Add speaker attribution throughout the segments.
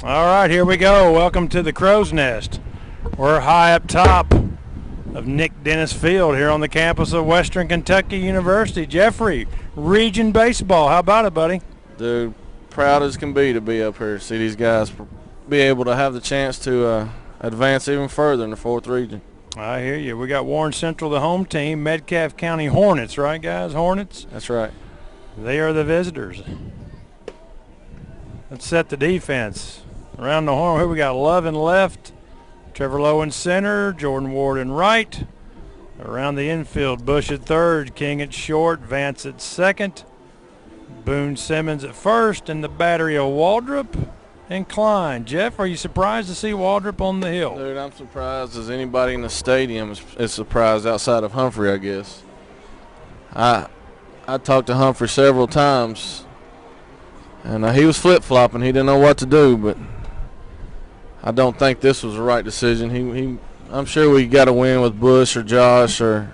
Speaker 1: All right, here we go. Welcome to the Crow's Nest. We're high up top of Nick Dennis Field here on the campus of Western Kentucky University. Jeffrey, Region Baseball. How about it, buddy?
Speaker 2: Dude, proud as can be to be up here. See these guys be able to have the chance to advance even further in the 4th region.
Speaker 1: I hear you. We got Warren Central, the home team, Metcalfe County Hornets, right, guys? Hornets?
Speaker 2: That's right.
Speaker 1: They are the visitors. Let's set the defense. Around the horn, here we got Love in left, Trevor Lowe in center, Jordan Ward in right. Around the infield, Bush at third, King at short, Vance at second, Boone Simmons at first, and the battery of Waldrop and Klein. Jeff, are you surprised to see Waldrop on the hill?
Speaker 2: Dude, I'm surprised as anybody in the stadium is surprised outside of Humphrey, I guess. I talked to Humphrey several times, and he was flip-flopping. He didn't know what to do, but I don't think this was the right decision. I'm sure we got to win with Bush or Josh or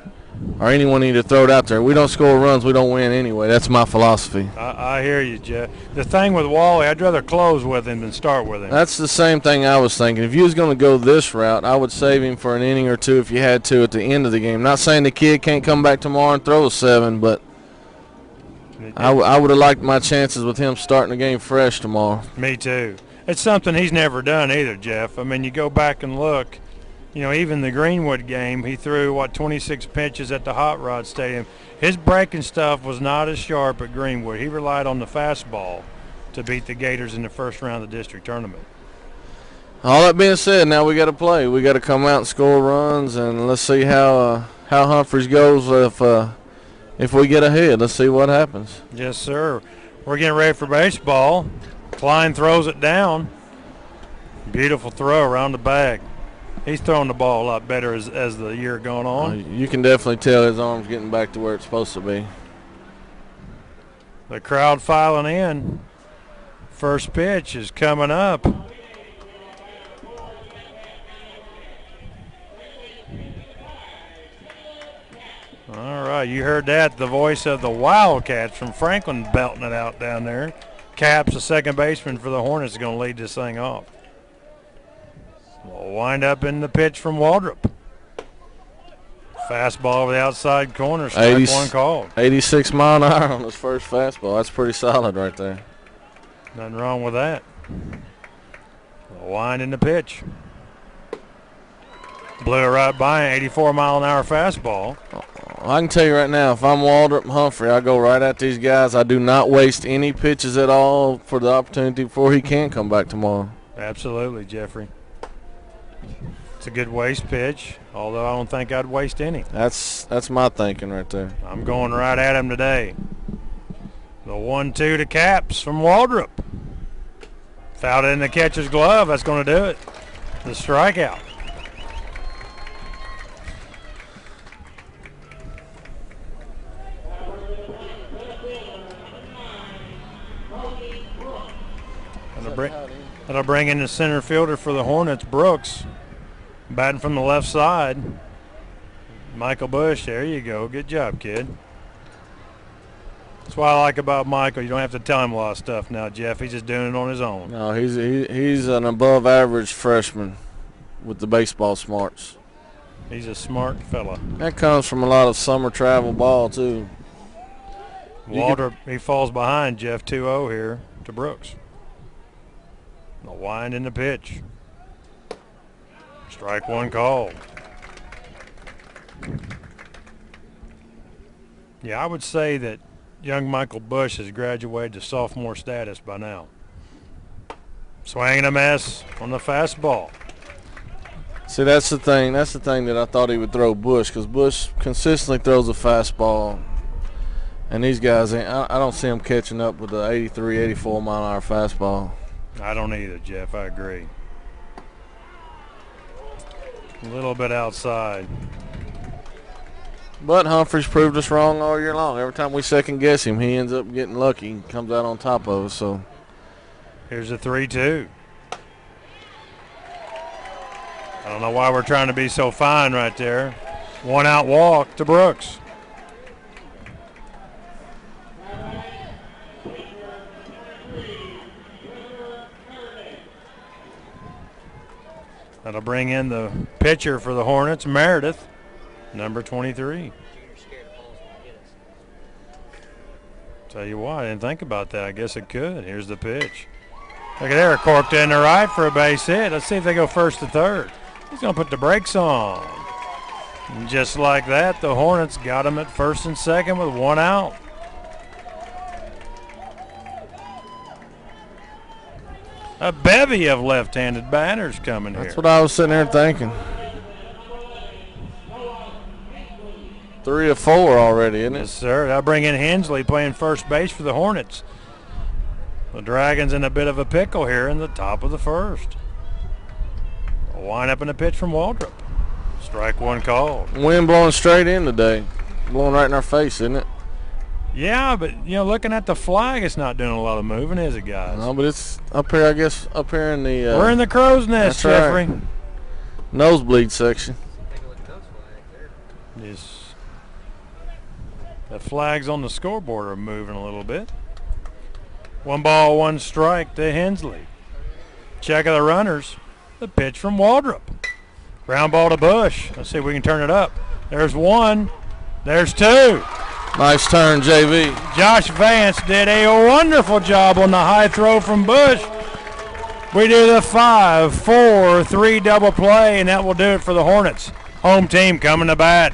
Speaker 2: anyone need to throw it out there. We don't score runs, we don't win anyway. That's my philosophy.
Speaker 1: I hear you, Jeff. The thing with Wally, I'd rather close with him than start with him.
Speaker 2: That's the same thing I was thinking. If you was going to go this route, I would save him for an inning or two if you had to at the end of the game. Not saying the kid can't come back tomorrow and throw a 7, but I would have liked my chances with him starting the game fresh tomorrow.
Speaker 1: Me too. It's something he's never done either, Jeff. I mean, you go back and look, even the Greenwood game, he threw, 26 pitches at the Hot Rod Stadium. His breaking stuff was not as sharp at Greenwood. He relied on the fastball to beat the Gators in the first round of the district tournament.
Speaker 2: All that being said, now we got to play. We got to come out and score runs, and let's see how Humphreys goes if we get ahead. Let's see what happens.
Speaker 1: Yes, sir. We're getting ready for baseball. Klein throws it down. Beautiful throw around the bag. He's throwing the ball a lot better as the year going on.
Speaker 2: You can definitely tell his arm's getting back to where it's supposed to be.
Speaker 1: The crowd filing in. First pitch is coming up. All right, you heard that. The voice of the Wildcats from Franklin belting it out down there. Caps, the second baseman for the Hornets, is going to lead this thing off. We'll wind up in the pitch from Waldrop. Fastball over the outside corner, strike one called.
Speaker 2: 86 mile an hour on his first fastball. That's pretty solid right there.
Speaker 1: Nothing wrong with that. We'll wind in the pitch. Blew it right by an 84 mile an hour fastball.
Speaker 2: I can tell you right now, if I'm Waldrop and Humphrey, I go right at these guys. I do not waste any pitches at all for the opportunity before he can come back tomorrow.
Speaker 1: Absolutely, Jeffrey. It's a good waste pitch, although I don't think I'd waste any.
Speaker 2: That's my thinking right there.
Speaker 1: I'm going right at him today. The 1-2 to Caps from Waldrop. Fouled it in the catcher's glove. That's going to do it. The strikeout. That'll bring in the center fielder for the Hornets, Brooks. Batting from the left side. Michael Bush, there you go. Good job, kid. That's what I like about Michael. You don't have to tell him a lot of stuff now, Jeff. He's just doing it on his own.
Speaker 2: No, he's an above-average freshman with the baseball smarts.
Speaker 1: He's a smart fella.
Speaker 2: That comes from a lot of summer travel ball, too.
Speaker 1: Walter, he falls behind Jeff 2-0 here to Brooks. The wind in the pitch. Strike one called. Yeah, I would say that young Michael Bush has graduated to sophomore status by now. Swinging a miss on the fastball.
Speaker 2: See, that's the thing. That's the thing that I thought he would throw Bush, because Bush consistently throws a fastball. And these guys, I don't see them catching up with the 83, 84 mile an hour fastball.
Speaker 1: I don't either, Jeff. I agree. A little bit outside.
Speaker 2: But Humphreys proved us wrong all year long. Every time we second guess him, he ends up getting lucky and comes out on top of us. So
Speaker 1: here's a 3-2. I don't know why we're trying to be so fine right there. One out walk to Brooks. That'll bring in the pitcher for the Hornets, Meredith, number 23. Tell you what, I didn't think about that. I guess it could. Here's the pitch. Look at there, corked in the right for a base hit. Let's see if they go first to third. He's going to put the brakes on. And just like that, the Hornets got him at first and second with one out. A bevy of left-handed batters coming here.
Speaker 2: That's what I was sitting there thinking. 3 of 4 already, isn't it?
Speaker 1: Yes, sir. I'll bring in Hensley playing first base for the Hornets. The Dragons in a bit of a pickle here in the top of the first. A wind-up and a pitch from Waldrop. Strike one called.
Speaker 2: Wind blowing straight in today. Blowing right in our face, isn't it?
Speaker 1: Yeah, but, looking at the flag, it's not doing a lot of moving, is it, guys?
Speaker 2: No, but it's up here, I guess, up here in the...
Speaker 1: We're in the crow's nest, Jeffrey. Right.
Speaker 2: Nosebleed section.
Speaker 1: Yes. The flags on the scoreboard are moving a little bit. 1 ball, 1 strike to Hensley. Check of the runners. The pitch from Waldrop. Ground ball to Bush. Let's see if we can turn it up. There's 1. There's 2.
Speaker 2: Nice turn, JV.
Speaker 1: Josh Vance did a wonderful job on the high throw from Bush. We do the 5-4-3 double play, and that will do it for the Hornets. Home team coming to bat.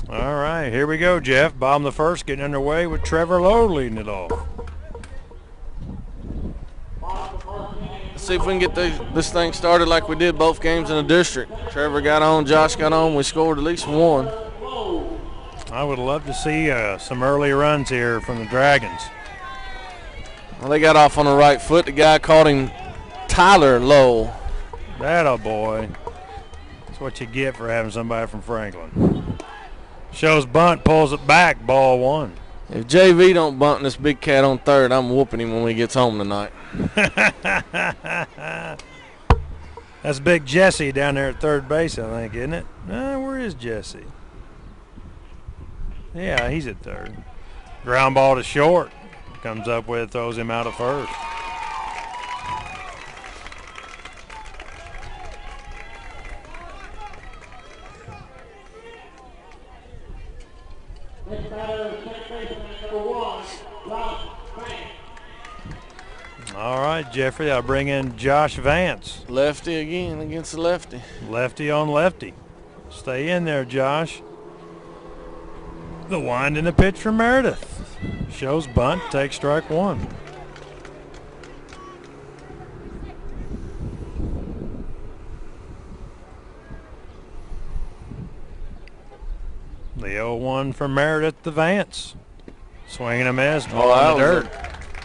Speaker 1: All right, here we go, Jeff. Bottom of the first, getting underway with Trevor Lowe leading it off.
Speaker 2: Let's see if we can get this thing started like we did both games in the district. Trevor got on, Josh got on. We scored at least 1.
Speaker 1: I would love to see some early runs here from the Dragons.
Speaker 2: Well, they got off on the right foot. The guy called him Tyler Lowe.
Speaker 1: That a boy. That's what you get for having somebody from Franklin. Shows bunt, pulls it back, ball 1.
Speaker 2: If JV don't bunt this big cat on third, I'm whooping him when he gets home tonight.
Speaker 1: That's Big Jesse down there at third base, I think, isn't it? Where is Jesse? Yeah, he's at third. Ground ball to short. Comes up with, throws him out of first. All right, Jeffrey, I'll bring in Josh Vance.
Speaker 2: Lefty again against the lefty.
Speaker 1: Lefty on lefty. Stay in there, Josh. The wind and the pitch from Meredith. Shows bunt, takes strike 1. The 0-1 from Meredith to Vance. Swing and a miss, ball in the dirt.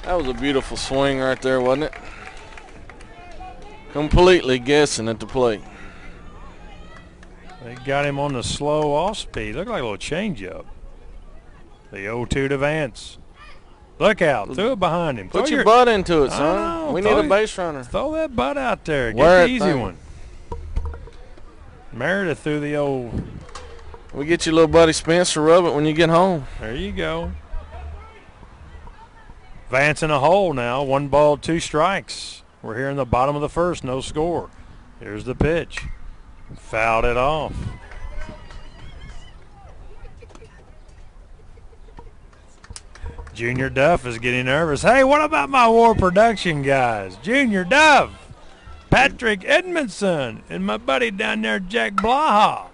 Speaker 2: That was a beautiful swing right there, wasn't it? Completely guessing at the plate.
Speaker 1: They got him on the slow off speed. Looked like a little changeup. The 0-2 to Vance. Look out. Threw it behind him.
Speaker 2: Put your butt into it, son. We need a base runner.
Speaker 1: Throw that butt out there. Get the easy one. Meredith threw the old.
Speaker 2: We get your little buddy Spencer, rub it when you get home.
Speaker 1: There you go. Vance in a hole now. 1 ball, 2 strikes. We're here in the bottom of the first. No score. Here's the pitch. Fouled it off. Junior Duff is getting nervous. Hey, what about my War production guys? Junior Duff, Patrick Edmondson, and my buddy down there, Jack Blaha.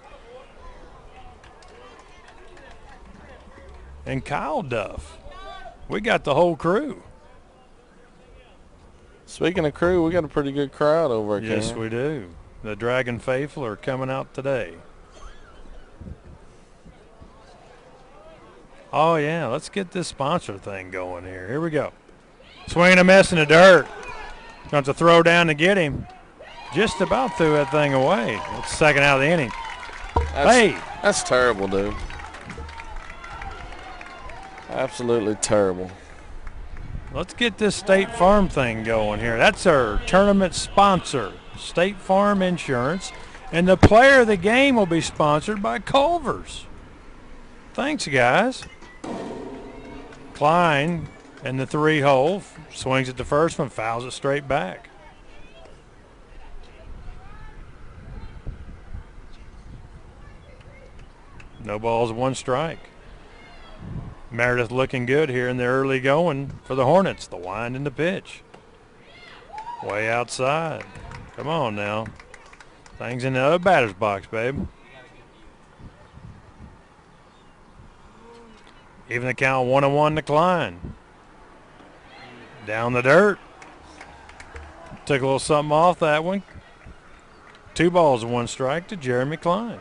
Speaker 1: And Kyle Duff. We got the whole crew.
Speaker 2: Speaking of crew, we got a pretty good crowd over at
Speaker 1: Yes, we do. The Dragon Faithful are coming out today. Oh, yeah, let's get this sponsor thing going here. Here we go. Swing and a miss in the dirt. Going to throw down to get him. Just about threw that thing away. It's second out of the inning.
Speaker 2: That's terrible, dude. Absolutely terrible.
Speaker 1: Let's get this State Farm thing going here. That's our tournament sponsor, State Farm Insurance. And the player of the game will be sponsored by Culver's. Thanks, guys. Klein in the 3-hole. Swings at the first one, fouls it straight back. No balls, 1 strike. Meredith looking good here in the early going for the Hornets. The wind and the pitch. Way outside. Come on now. Things in the other batter's box, babe. Even the count 1-1 to Klein. Down the dirt. Took a little something off that one. 2 balls, 1 strike to Jeremy Klein.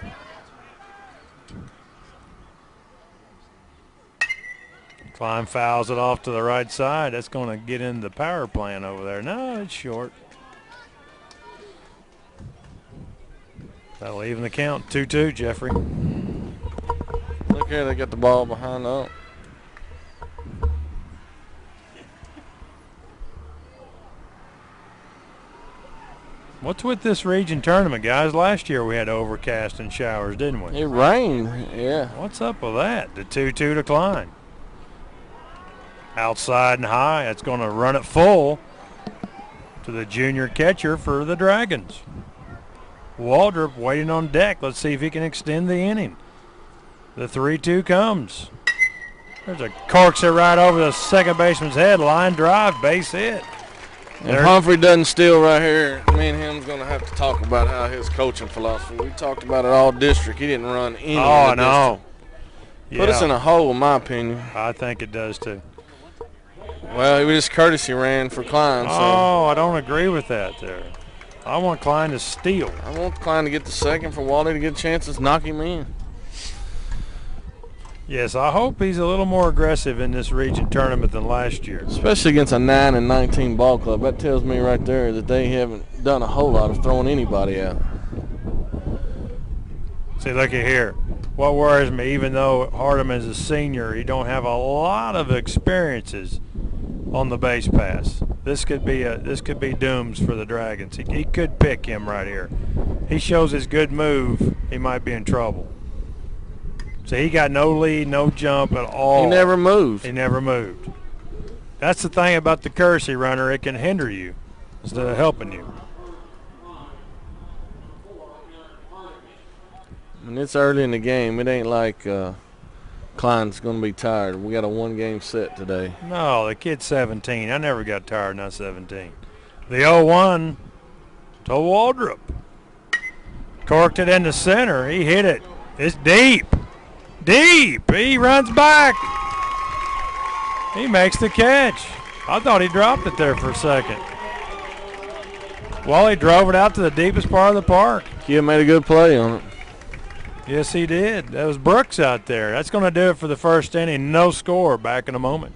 Speaker 1: Klein fouls it off to the right side. That's going to get into the power plant over there. No, it's short. That'll even the count. 2-2, Jeffrey.
Speaker 2: Look here, they got the ball behind up.
Speaker 1: What's with this region tournament, guys? Last year we had overcast and showers, didn't we?
Speaker 2: It rained, yeah.
Speaker 1: What's up with that? The 2-2 to Klein. Outside and high. That's going to run it full to the junior catcher for the Dragons. Waldrop waiting on deck. Let's see if he can extend the inning. The 3-2 comes. There's a corks it right over the second baseman's head. Line drive, base hit.
Speaker 2: If Humphrey doesn't steal right here, me and him's going to have to talk about how his coaching philosophy. We talked about it all district. He didn't run any of the district.
Speaker 1: Yeah.
Speaker 2: Put us in a hole, in my opinion.
Speaker 1: I think it does too.
Speaker 2: Well, he just courtesy ran for Klein. So.
Speaker 1: Oh, I don't agree with that there. I want Klein to steal.
Speaker 2: I want Klein to get the second for Wally to get chances to knock him in.
Speaker 1: Yes, I hope he's a little more aggressive in this region tournament than last year.
Speaker 2: Especially against a 9-19 ball club. That tells me right there that they haven't done a whole lot of throwing anybody out.
Speaker 1: See, look at here. What worries me, even though Hardeman's a senior, he don't have a lot of experiences on the base pass. This could be dooms for the Dragons. He could pick him right here. He shows his good move, he might be in trouble. So he got no lead, no jump at all.
Speaker 2: He never moved.
Speaker 1: He never moved. That's the thing about the courtesy runner. It can hinder you instead of helping you.
Speaker 2: And it's early in the game. It ain't like Klein's going to be tired. We got a 1-game set today.
Speaker 1: No, the kid's 17. I never got tired, not 17. The 0-1 to Waldrop. Corked it into center. He hit it. It's deep. Deep. He runs back. He makes the catch. I thought he dropped it there for a second. Wally drove it out to the deepest part of the park.
Speaker 2: Kid made a good play on it.
Speaker 1: Yes, he did. That was Brooks out there. That's going to do it for the first inning. No score. Back in a moment.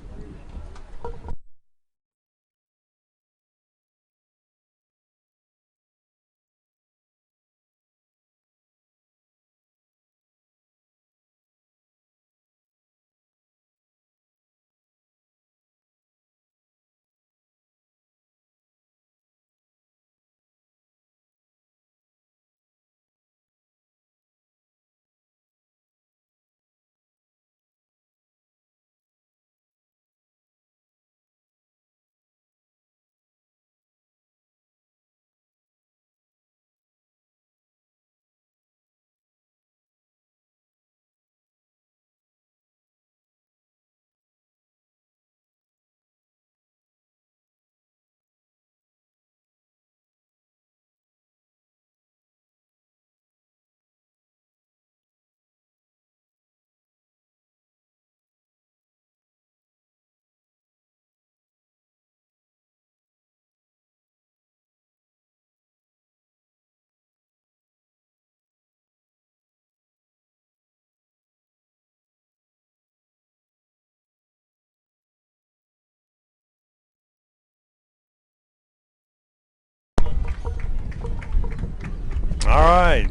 Speaker 1: All right.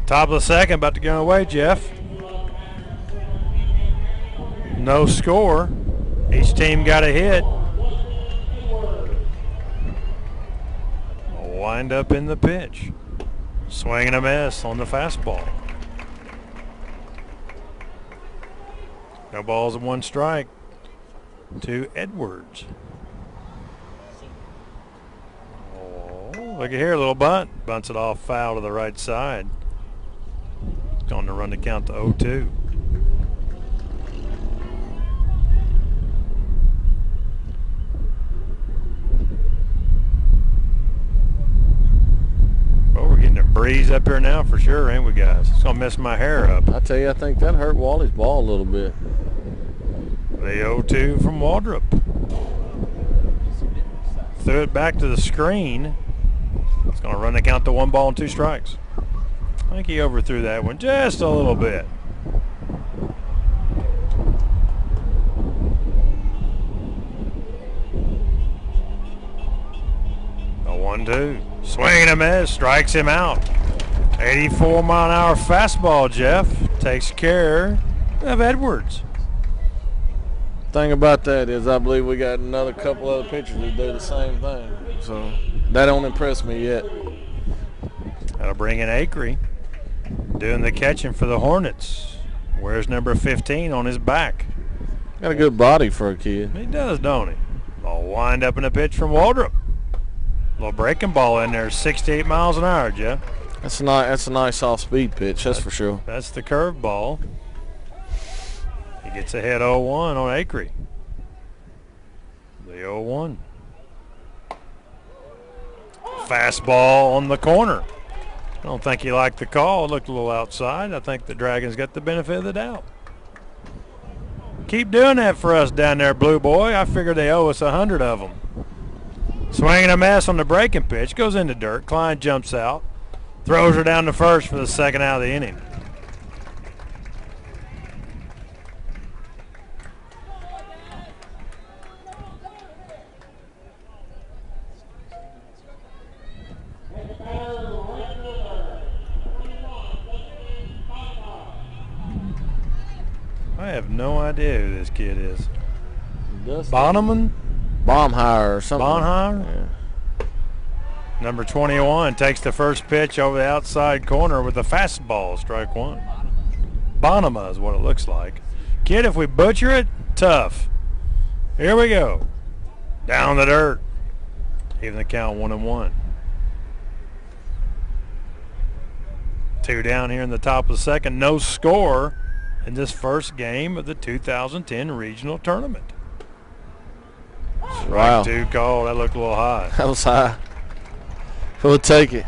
Speaker 1: Top of the second, about to go away, Jeff. No score. Each team got a hit. Wind up in the pitch. Swing and a miss on the fastball. No balls and one strike to Edwards. Oh, look at here, a little bunt. Bunts it off foul to the right side. It's going to run the count to 0-2. Well, we're getting a breeze up here now for sure, ain't we, guys? It's going to mess my hair up.
Speaker 2: I tell you, I think that hurt Wally's ball a little bit.
Speaker 1: The 0-2 from Waldrop. Threw it back to the screen. It's going to run the count to 1 ball and 2 strikes. I think he overthrew that one just a little bit. A 1-2. Swing and a miss. Strikes him out. 84-mile-an-hour fastball, Jeff. Takes care of Edwards.
Speaker 2: Thing about that is I believe we got another couple other pitchers that do the same thing. So that don't impress me yet.
Speaker 1: That'll bring in Acree. Doing the catching for the Hornets. Wears number 15 on his back.
Speaker 2: Got a good body for a kid.
Speaker 1: He does, don't he? Ball wind up in a pitch from Waldrop. Little breaking ball in there, 68 miles an hour, Jeff.
Speaker 2: That's a nice off-speed pitch, that's for sure.
Speaker 1: That's the curve ball. He gets ahead 0-1 on Acree. The 0-1. Fastball on the corner. I don't think he liked the call. It looked a little outside. I think the Dragons got the benefit of the doubt. Keep doing that for us down there, Blue Boy. I figure they owe us 100 of them. Swinging a miss on the breaking pitch. Goes into dirt. Klein jumps out. Throws her down to first for the second out of the inning. I have no idea who this kid is. Bonneman?
Speaker 2: Baumheier or something.
Speaker 1: Bonheimer?
Speaker 2: Yeah.
Speaker 1: Number 21 takes the first pitch over the outside corner with a fastball, strike one. Bonema is what it looks like. Kid, if we butcher it, tough. Here we go. Down the dirt. Even the count 1-1. 2 down here in the top of the second. No score in this first game of the 2010 regional tournament.
Speaker 2: Wow.
Speaker 1: Strike 2 call. That looked a little high.
Speaker 2: That was high. We'll take it.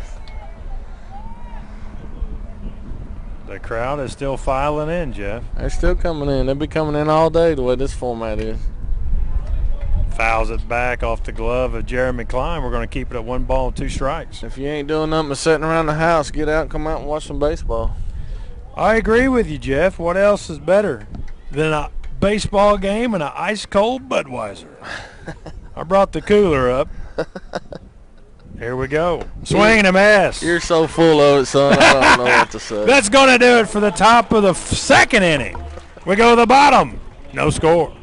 Speaker 1: The crowd is still filing in, Jeff.
Speaker 2: They're still coming in. They'll be coming in all day the way this format is.
Speaker 1: Fouls it back off the glove of Jeremy Klein. We're going to keep it at 1 ball and 2 strikes.
Speaker 2: If you ain't doing nothing but sitting around the house, get out and come out and watch some baseball.
Speaker 1: I agree with you, Jeff. What else is better than a baseball game and an ice-cold Budweiser? I brought the cooler up. Here we go. Swing and a miss.
Speaker 2: You're so full of it, son. I don't know what to say.
Speaker 1: That's going to do it for the top of the second inning. We go to the bottom. No score.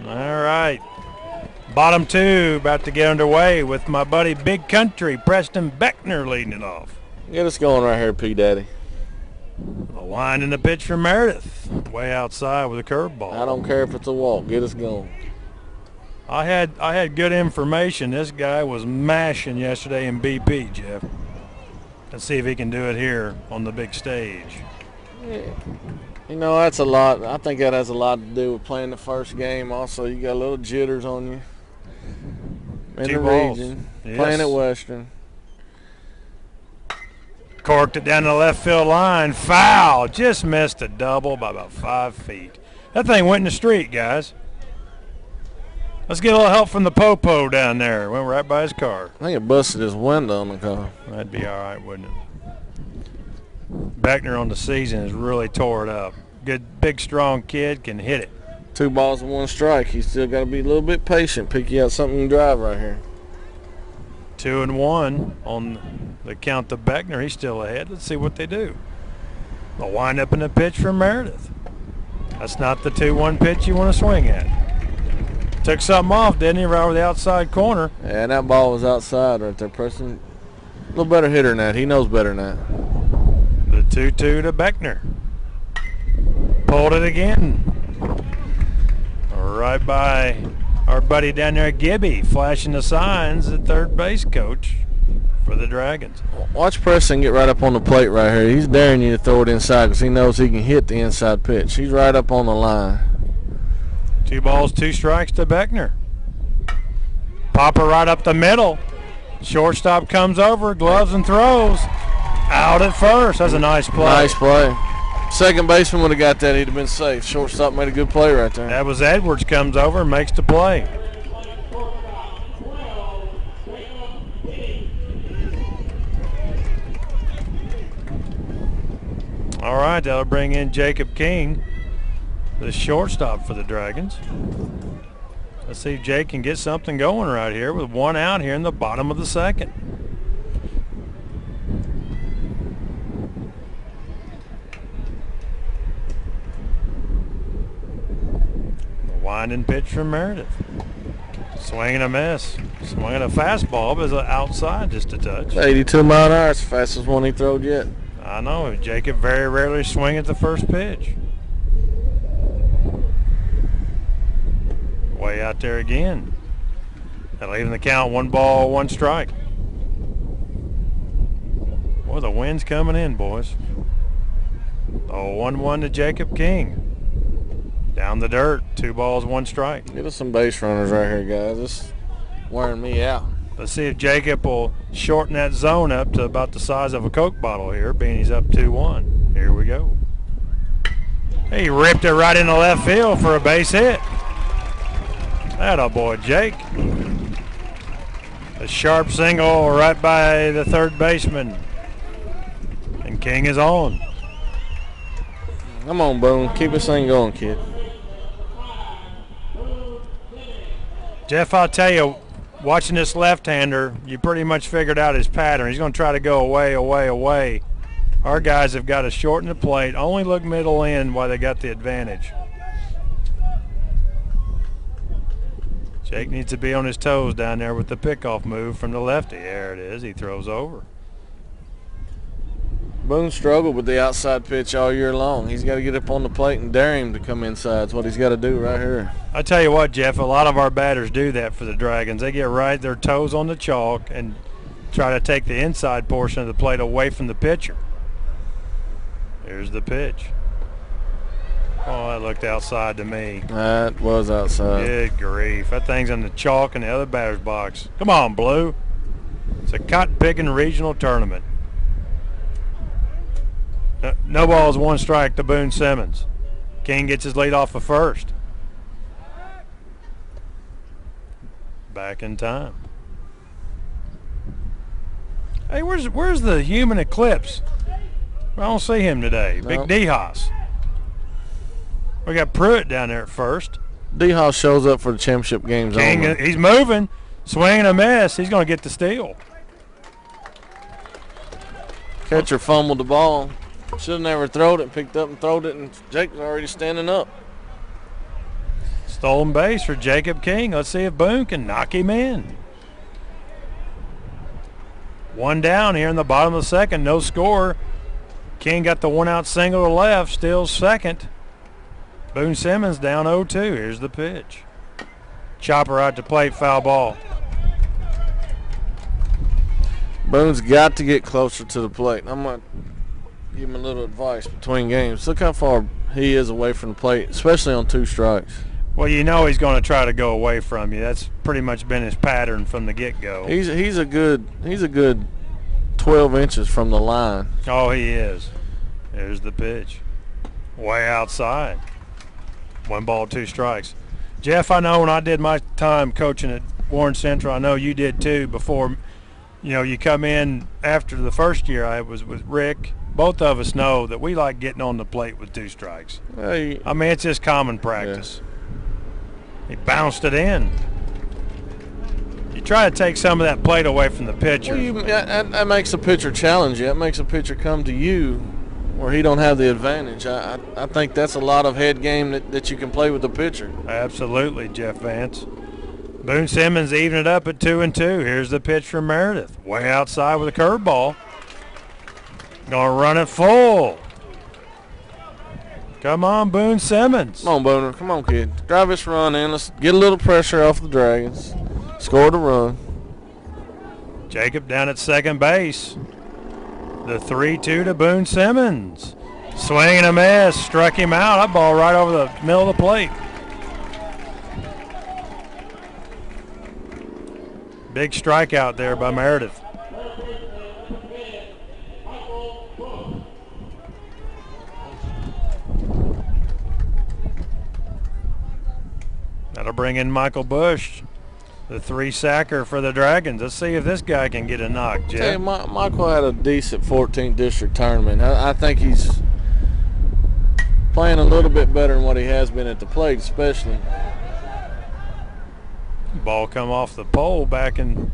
Speaker 1: All right. Bottom two about to get underway with my buddy Big Country, Preston Beckner, leading it off.
Speaker 2: Get us going right here, P. Daddy.
Speaker 1: A wind in the pitch from Meredith. Way outside with a curveball.
Speaker 2: I don't care if it's a walk. Get us going.
Speaker 1: I had good information. This guy was mashing yesterday in BP, Jeff. Let's see if he can do it here on the big stage.
Speaker 2: Yeah. You know, that's a lot. I think that has a lot to do with playing the first game. Also, you got a little jitters on you. In the region. Yes. Playing at Western.
Speaker 1: Corked it down the left field line. Foul. Just missed a double by about 5 feet. That thing went in the street, guys. Let's get a little help from the Popo down there. Went right by his car.
Speaker 2: I think it busted his window on the car.
Speaker 1: That'd be all right, wouldn't it? Beckner on the season has really tore it up. Good, big, strong kid, can hit it.
Speaker 2: 2 balls and 1 strike. He's still got to be a little bit patient. Pick you out something you can drive right here.
Speaker 1: 2-1 on the count to Beckner. He's still ahead. Let's see what they do. A wind up in the pitch from Meredith. That's not the 2-1 pitch you want to swing at. Took something off, didn't he, right over the outside corner?
Speaker 2: Yeah, and that ball was outside right there. Preston, a little better hitter than that. He knows better than that.
Speaker 1: The 2-2 to Beckner. Pulled it again. Right by our buddy down there, Gibby, flashing the signs, the third base coach for the Dragons.
Speaker 2: Watch Preston get right up on the plate right here. He's daring you to throw it inside because he knows he can hit the inside pitch. He's right up on the line.
Speaker 1: 2 balls, 2 strikes to Beckner. Popper right up the middle. Shortstop comes over, gloves and throws. Out at first. That's a nice play.
Speaker 2: Nice play. Second baseman would have got that. He'd have been safe. Shortstop made a good play right there.
Speaker 1: That was Edwards, comes over and makes the play. All right, that'll bring in Jacob King, the shortstop for the Dragons. Let's see if Jake can get something going right here with 1 out here in the bottom of the second. Winding pitch from Meredith. Swinging a miss. Swinging a fastball, but it's outside just a touch.
Speaker 2: 82 mile an hour. It's the fastest one he throwed yet.
Speaker 1: I know. Jacob very rarely swing at the first pitch. Way out there again. And leaving the count 1 ball, 1 strike. Boy, the wind's coming in, boys. Oh, 1-1 to Jacob King. Down the dirt, 2 balls, 1 strike.
Speaker 2: Get us some base runners right here, guys. This is wearing me out.
Speaker 1: Let's see if Jacob will shorten that zone up to about the size of a Coke bottle here, being he's up 2-1. Here we go. He ripped it right into left field for a base hit. Atta boy, Jake. A sharp single right by the third baseman. And King is on.
Speaker 2: Come on, Boone. Keep this thing going, kid.
Speaker 1: Jeff, I'll tell you, watching this left-hander, you pretty much figured out his pattern. He's going to try to go away, away, away. Our guys have got to shorten the plate, only look middle in while they got the advantage. Jake needs to be on his toes down there with the pickoff move from the lefty. There it is. He throws over.
Speaker 2: Boone struggled with the outside pitch all year long. He's got to get up on the plate and dare him to come inside. That's what he's got to do right here.
Speaker 1: I tell you what, Jeff, a lot of our batters do that for the Dragons. They get right their toes on the chalk and try to take the inside portion of the plate away from the pitcher. Here's the pitch. Oh, that looked outside to me.
Speaker 2: That was outside.
Speaker 1: Good grief. That thing's in the chalk in the other batter's box. Come on, Blue. It's a cotton-picking regional tournament. No balls, 1 strike to Boone Simmons. King gets his lead off of first. Back in time. Hey, where's the human eclipse? I don't see him today.
Speaker 2: Nope.
Speaker 1: Big D-Hoss. We got Pruitt down there at first.
Speaker 2: D-Hoss shows up for the championship games.
Speaker 1: King, he's moving, swinging a miss. He's going to get the steal.
Speaker 2: Catcher fumbled the ball. Should have never thrown it, picked up and throwed it, and Jake was already standing up.
Speaker 1: Stolen base for Jacob King. Let's see if Boone can knock him in. One down here in the bottom of the second. No score. King got the one-out single to left. Still second. Boone Simmons down 0-2. Here's the pitch. Chopper out to plate. Foul ball.
Speaker 2: Boone's got to get closer to the plate. I'm going to give him a little advice between games. Look how far he is away from the plate, especially on 2 strikes.
Speaker 1: Well, you know he's going to try to go away from you. That's pretty much been his pattern from the get-go.
Speaker 2: He's a good 12 inches from the line.
Speaker 1: Oh, he is. There's the pitch. Way outside. 1 ball, 2 strikes. Jeff, I know when I did my time coaching at Warren Central, I know you did too before, you come in after the first year I was with Rick. Both of us know that we like getting on the plate with 2 strikes.
Speaker 2: Hey.
Speaker 1: I mean, it's just common practice. Yeah. He bounced it in. You try to take some of that plate away from the pitcher.
Speaker 2: Well, that makes the pitcher challenge you. That makes the pitcher come to you where he don't have the advantage. I think that's a lot of head game that you can play with the pitcher.
Speaker 1: Absolutely, Jeff Vance. Boone Simmons even it up at 2-2. Here's the pitch from Meredith. Way outside with a curveball. Gonna run it full. Come on, Boone Simmons.
Speaker 2: Come on, Booner. Come on, kid. Drive this run in. Let's get a little pressure off the Dragons. Score the run.
Speaker 1: Jacob down at second base. The 3-2 to Boone Simmons. Swing and a miss. Struck him out. That ball right over the middle of the plate. Big strikeout there by Meredith. That'll bring in Michael Bush, the 3-sacker for the Dragons. Let's see if this guy can get a knock, Jeff.
Speaker 2: Hey, Michael had a decent 14th district tournament. I think he's playing a little bit better than what he has been at the plate, especially.
Speaker 1: Ball come off the pole back in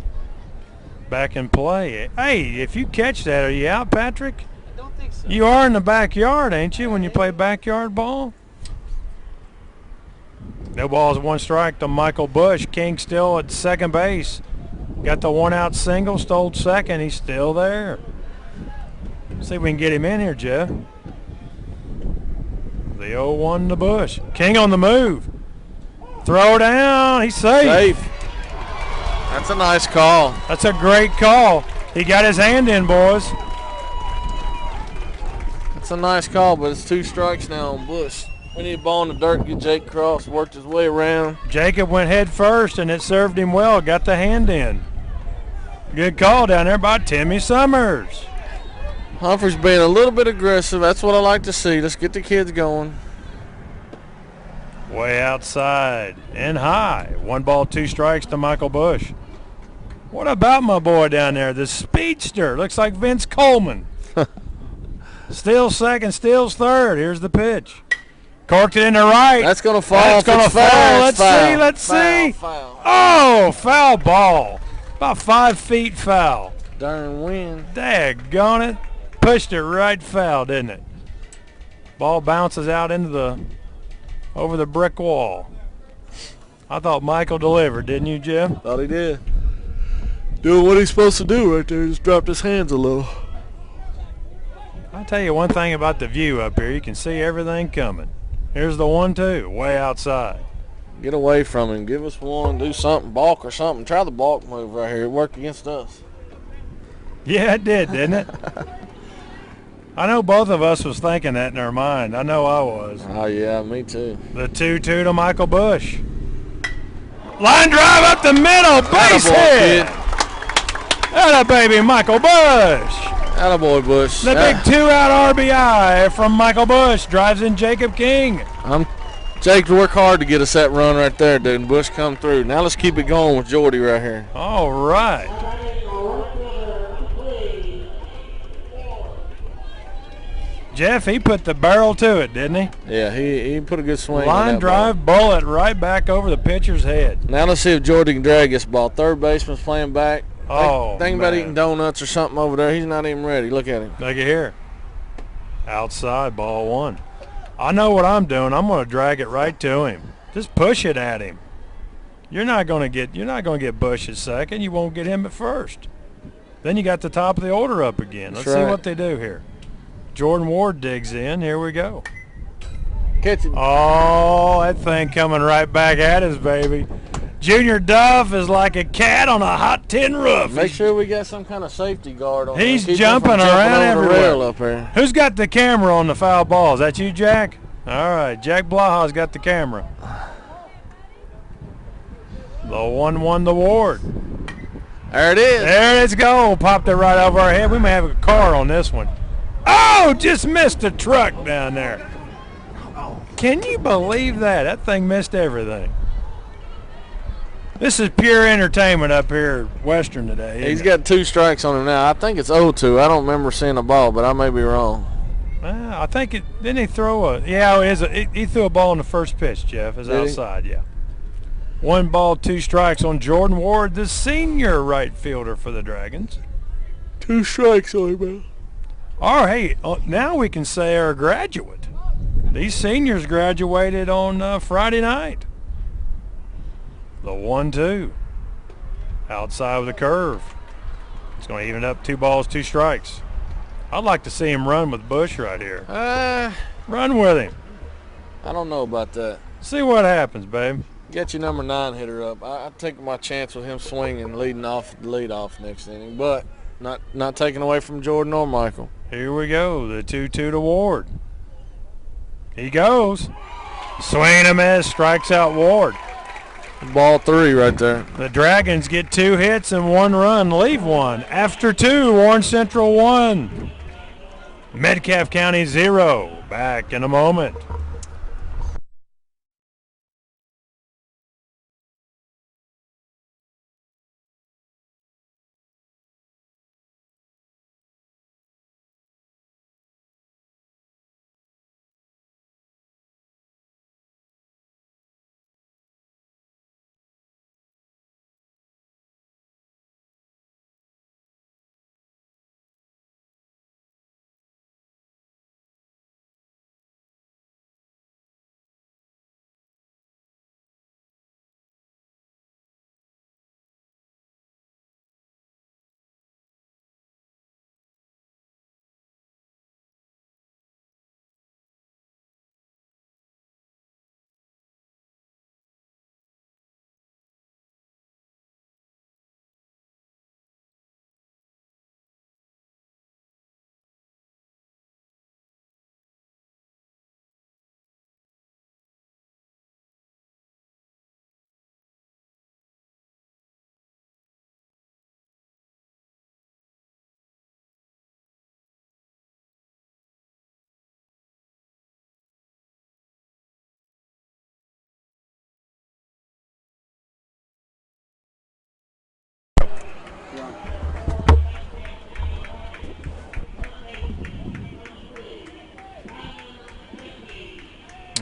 Speaker 1: play. Hey, if you catch that, are you out, Patrick?
Speaker 3: I don't think so.
Speaker 1: You are in the backyard, ain't you, when you play backyard ball? No balls, 1 strike to Michael Bush. King still at second base. Got the 1-out single, stole second. He's still there. See if we can get him in here, Jeff. The 0-1 to Bush. King on the move. Throw down. He's safe.
Speaker 2: That's a nice call.
Speaker 1: That's a great call. He got his hand in, boys.
Speaker 2: That's a nice call, but it's 2 strikes now on Bush. We need a ball in the dirt, get Jake Cross, worked his way around.
Speaker 1: Jacob went head first, and it served him well. Got the hand in. Good call down there by Timmy Summers.
Speaker 2: Humphrey's being a little bit aggressive. That's what I like to see. Let's get the kids going.
Speaker 1: Way outside and high. 1 ball, 2 strikes to Michael Bush. What about my boy down there, the speedster? Looks like Vince Coleman. Steals second, steals third. Here's the pitch. Corked it in the right.
Speaker 2: That's going to fall.
Speaker 1: That's going to fall. Let's see.
Speaker 2: Foul.
Speaker 1: Oh, foul ball. About 5 feet foul.
Speaker 2: Darn wind.
Speaker 1: Daggone it. Pushed it right foul, didn't it? Ball bounces out into over the brick wall. I thought Michael delivered, didn't you, Jim?
Speaker 2: Thought he did. Doing what he's supposed to do right there. Just dropped his hands a little.
Speaker 1: I'll tell you one thing about the view up here. You can see everything coming. Here's the 1-2, way outside.
Speaker 2: Get away from him. Give us one. Do something. Balk or something. Try the balk move right here. It worked against us.
Speaker 1: Yeah, it did, didn't it? I know both of us was thinking that in our mind. I know I was.
Speaker 2: Oh, yeah, me too.
Speaker 1: The 2-2 to Michael Bush. Line drive up the middle. Base hit. Atta baby, Michael Bush.
Speaker 2: Attaboy, Bush.
Speaker 1: The big 2-out RBI from Michael Bush drives in Jacob King.
Speaker 2: Jake worked hard to get us that run right there, dude. Bush come through. Now let's keep it going with Jordy right here.
Speaker 1: All right. Jeff, he put the barrel to it, didn't he?
Speaker 2: Yeah, he put a good swing.
Speaker 1: Line drive, bullet right back over the pitcher's head.
Speaker 2: Now let's see if Jordy can drag this ball. Third baseman's playing back. Think about eating donuts or something over there. He's not even ready. Look at him.
Speaker 1: Look at here. Outside, ball 1. I know what I'm doing. I'm going to drag it right to him. Just push it at him. You're not going to get Bush at second. You won't get him at first. Then you got the top of the order up again. Let's see what they do here. Jordan Ward digs in. Here we go.
Speaker 2: Catch it.
Speaker 1: Oh, that thing coming right back at us, baby. Junior Duff is like a cat on a hot tin roof.
Speaker 2: Make sure we got some kind of safety guard on.
Speaker 1: He's jumping around everywhere.
Speaker 2: Up here.
Speaker 1: Who's got the camera on the foul ball? Is that you, Jack? All right, Jack Blaha's got the camera. The 1-1 the Ward.
Speaker 2: There it is.
Speaker 1: There it's go. Popped it right over our head. We may have a car on this one. Oh, just missed a truck down there. Can you believe that? That thing missed everything. This is pure entertainment up here at Western today.
Speaker 2: He's got 2 strikes on him now. I think it's 0-2. I don't remember seeing a ball, but I may be wrong.
Speaker 1: I think it. Didn't he throw a? Yeah, he threw a ball on the first pitch. Jeff is outside. Yeah. 1 ball, 2 strikes on Jordan Ward, the senior right fielder for the Dragons.
Speaker 2: 2 strikes on him, man.
Speaker 1: All right, now we can say our graduate. These seniors graduated on Friday night. The 1-2. Outside with a curve. It's going to even it up 2 balls, 2 strikes. I'd like to see him run with Bush right here. Run with him.
Speaker 2: I don't know about that.
Speaker 1: See what happens, babe.
Speaker 2: Get your number 9 hitter up. I take my chance with him swinging, leading off the leadoff next inning, but not taking away from Jordan or Michael.
Speaker 1: Here we go, the 2-2 to Ward. He goes. Swing and a miss, strikes out Ward.
Speaker 2: Ball 3 right there.
Speaker 1: The Dragons get 2 hits and 1 run, leave 1. After 2, Warren Central 1. Metcalfe County 0. Back in a moment.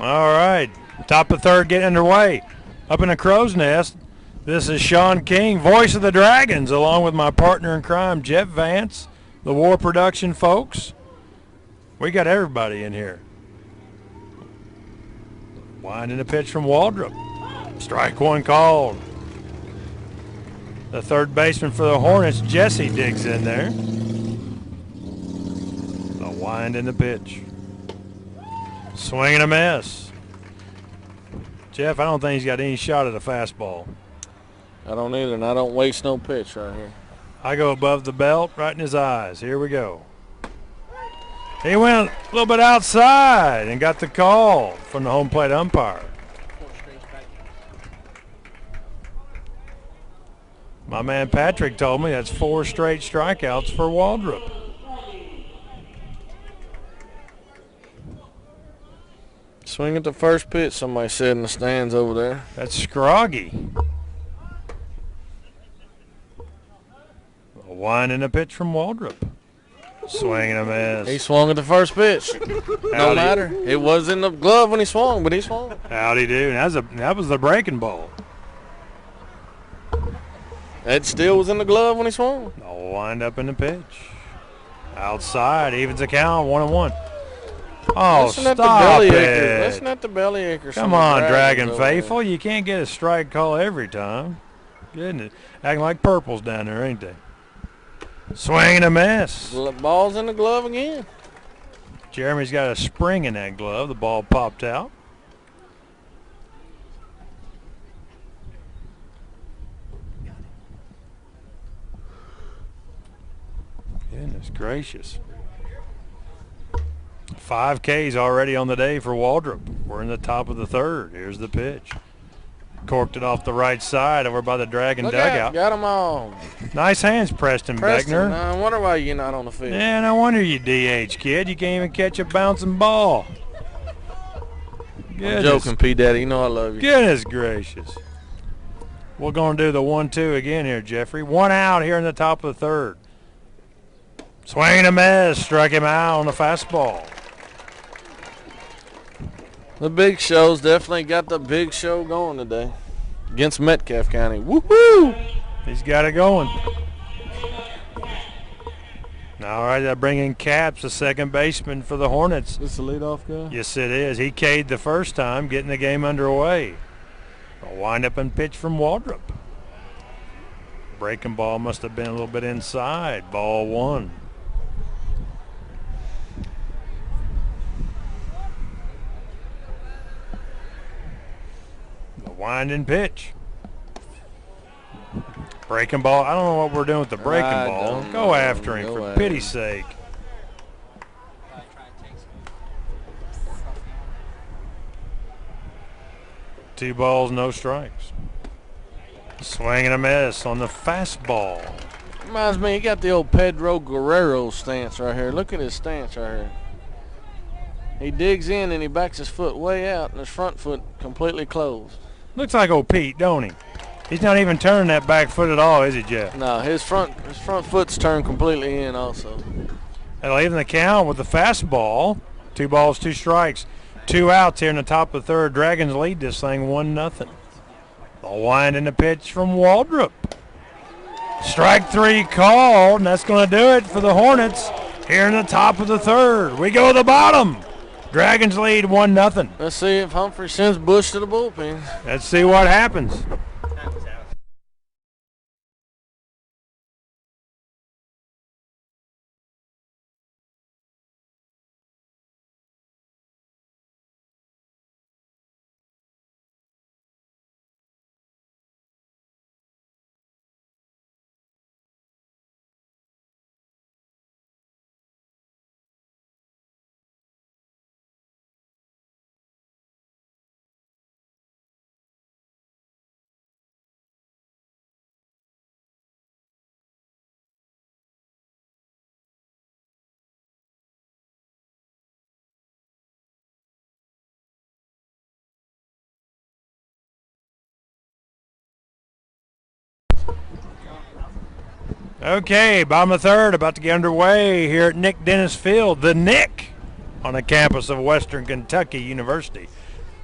Speaker 1: All right, top of third getting underway. Up in the crow's nest, this is Sean King, voice of the Dragons, along with my partner in crime, Jeff Vance, the War Production folks. We got everybody in here. Winding a pitch from Waldrop. Strike 1 called. The third baseman for the Hornets, Jesse, digs in there. The wind and the pitch. Swing and a miss. Jeff, I don't think he's got any shot at a fastball.
Speaker 2: I don't either, and I don't waste no pitch right here.
Speaker 1: I go above the belt, right in his eyes. Here we go. He went a little bit outside and got the call from the home plate umpire. My man Patrick told me that's 4 straight strikeouts for Waldrop.
Speaker 2: Swing at the first pitch, somebody said in the stands over there.
Speaker 1: That's Scroggy. A wind and a pitch from Waldrop. Swing and a miss.
Speaker 2: He swung at the first pitch. No matter. It was in the glove when he swung, but he swung.
Speaker 1: Howdy do. That was the breaking ball.
Speaker 2: It still was in the glove when he swung.
Speaker 1: A wind up in the pitch. Outside, evens the count, 1-1. Oh, stop it.
Speaker 2: Listen at the belly aches.
Speaker 1: Come on, Dragon Faithful. You can't get a strike call every time. Goodness. Acting like purples down there, ain't they? Swing and a miss.
Speaker 2: Ball's in the glove again.
Speaker 1: Jeremy's got a spring in that glove. The ball popped out. Goodness gracious. 5 Ks already on the day for Waldrop. We're in the top of the third. Here's the pitch. Corked it off the right side over by the Dragon dugout.
Speaker 2: Got him all.
Speaker 1: Nice hands, Preston Beckner.
Speaker 2: I wonder why you're not on the field.
Speaker 1: Yeah, no wonder you DH, kid. You can't even catch a bouncing ball.
Speaker 2: I'm joking, P. Daddy. You know I love you.
Speaker 1: Goodness gracious. We're going to do the 1-2 again here, Jeffrey. 1 out here in the top of the third. Swing and a miss. Struck him out on the fastball.
Speaker 2: The Big Show's definitely got the big show going today against Metcalfe County. Woohoo!
Speaker 1: He's got it going. All right, I bring in Caps, the second baseman for the Hornets.
Speaker 3: This the leadoff guy?
Speaker 1: Yes, it is. He K'd the first time, getting the game underway. A wind-up and pitch from Waldrop. Breaking ball must have been a little bit inside. Ball 1. Wind and pitch. Breaking ball. I don't know what we're doing with the breaking ball. Go after him, for pity's sake. Two balls, no strikes. Swing and a miss on the fastball.
Speaker 2: Reminds me, he got the old Pedro Guerrero stance right here. Look at his stance right here. He digs in and he backs his foot way out and his front foot completely closed.
Speaker 1: Looks like old Pete, don't he? He's not even turning that back foot at all, is he, Jeff?
Speaker 2: No, his front foot's turned completely in also.
Speaker 1: That'll even the count with the fastball. 2 balls, 2 strikes. 2 outs here in the top of the third. Dragons lead this thing 1-0. The wind and the pitch from Waldrop. Strike 3 called, and that's going to do it for the Hornets here in the top of the third. We go to the bottom. Dragons lead 1-0.
Speaker 2: Let's see if Humphrey sends Bush to the bullpen.
Speaker 1: Let's see what happens. Okay, bottom of the third, about to get underway here at Nick Dennis Field, the Nick, on the campus of Western Kentucky University.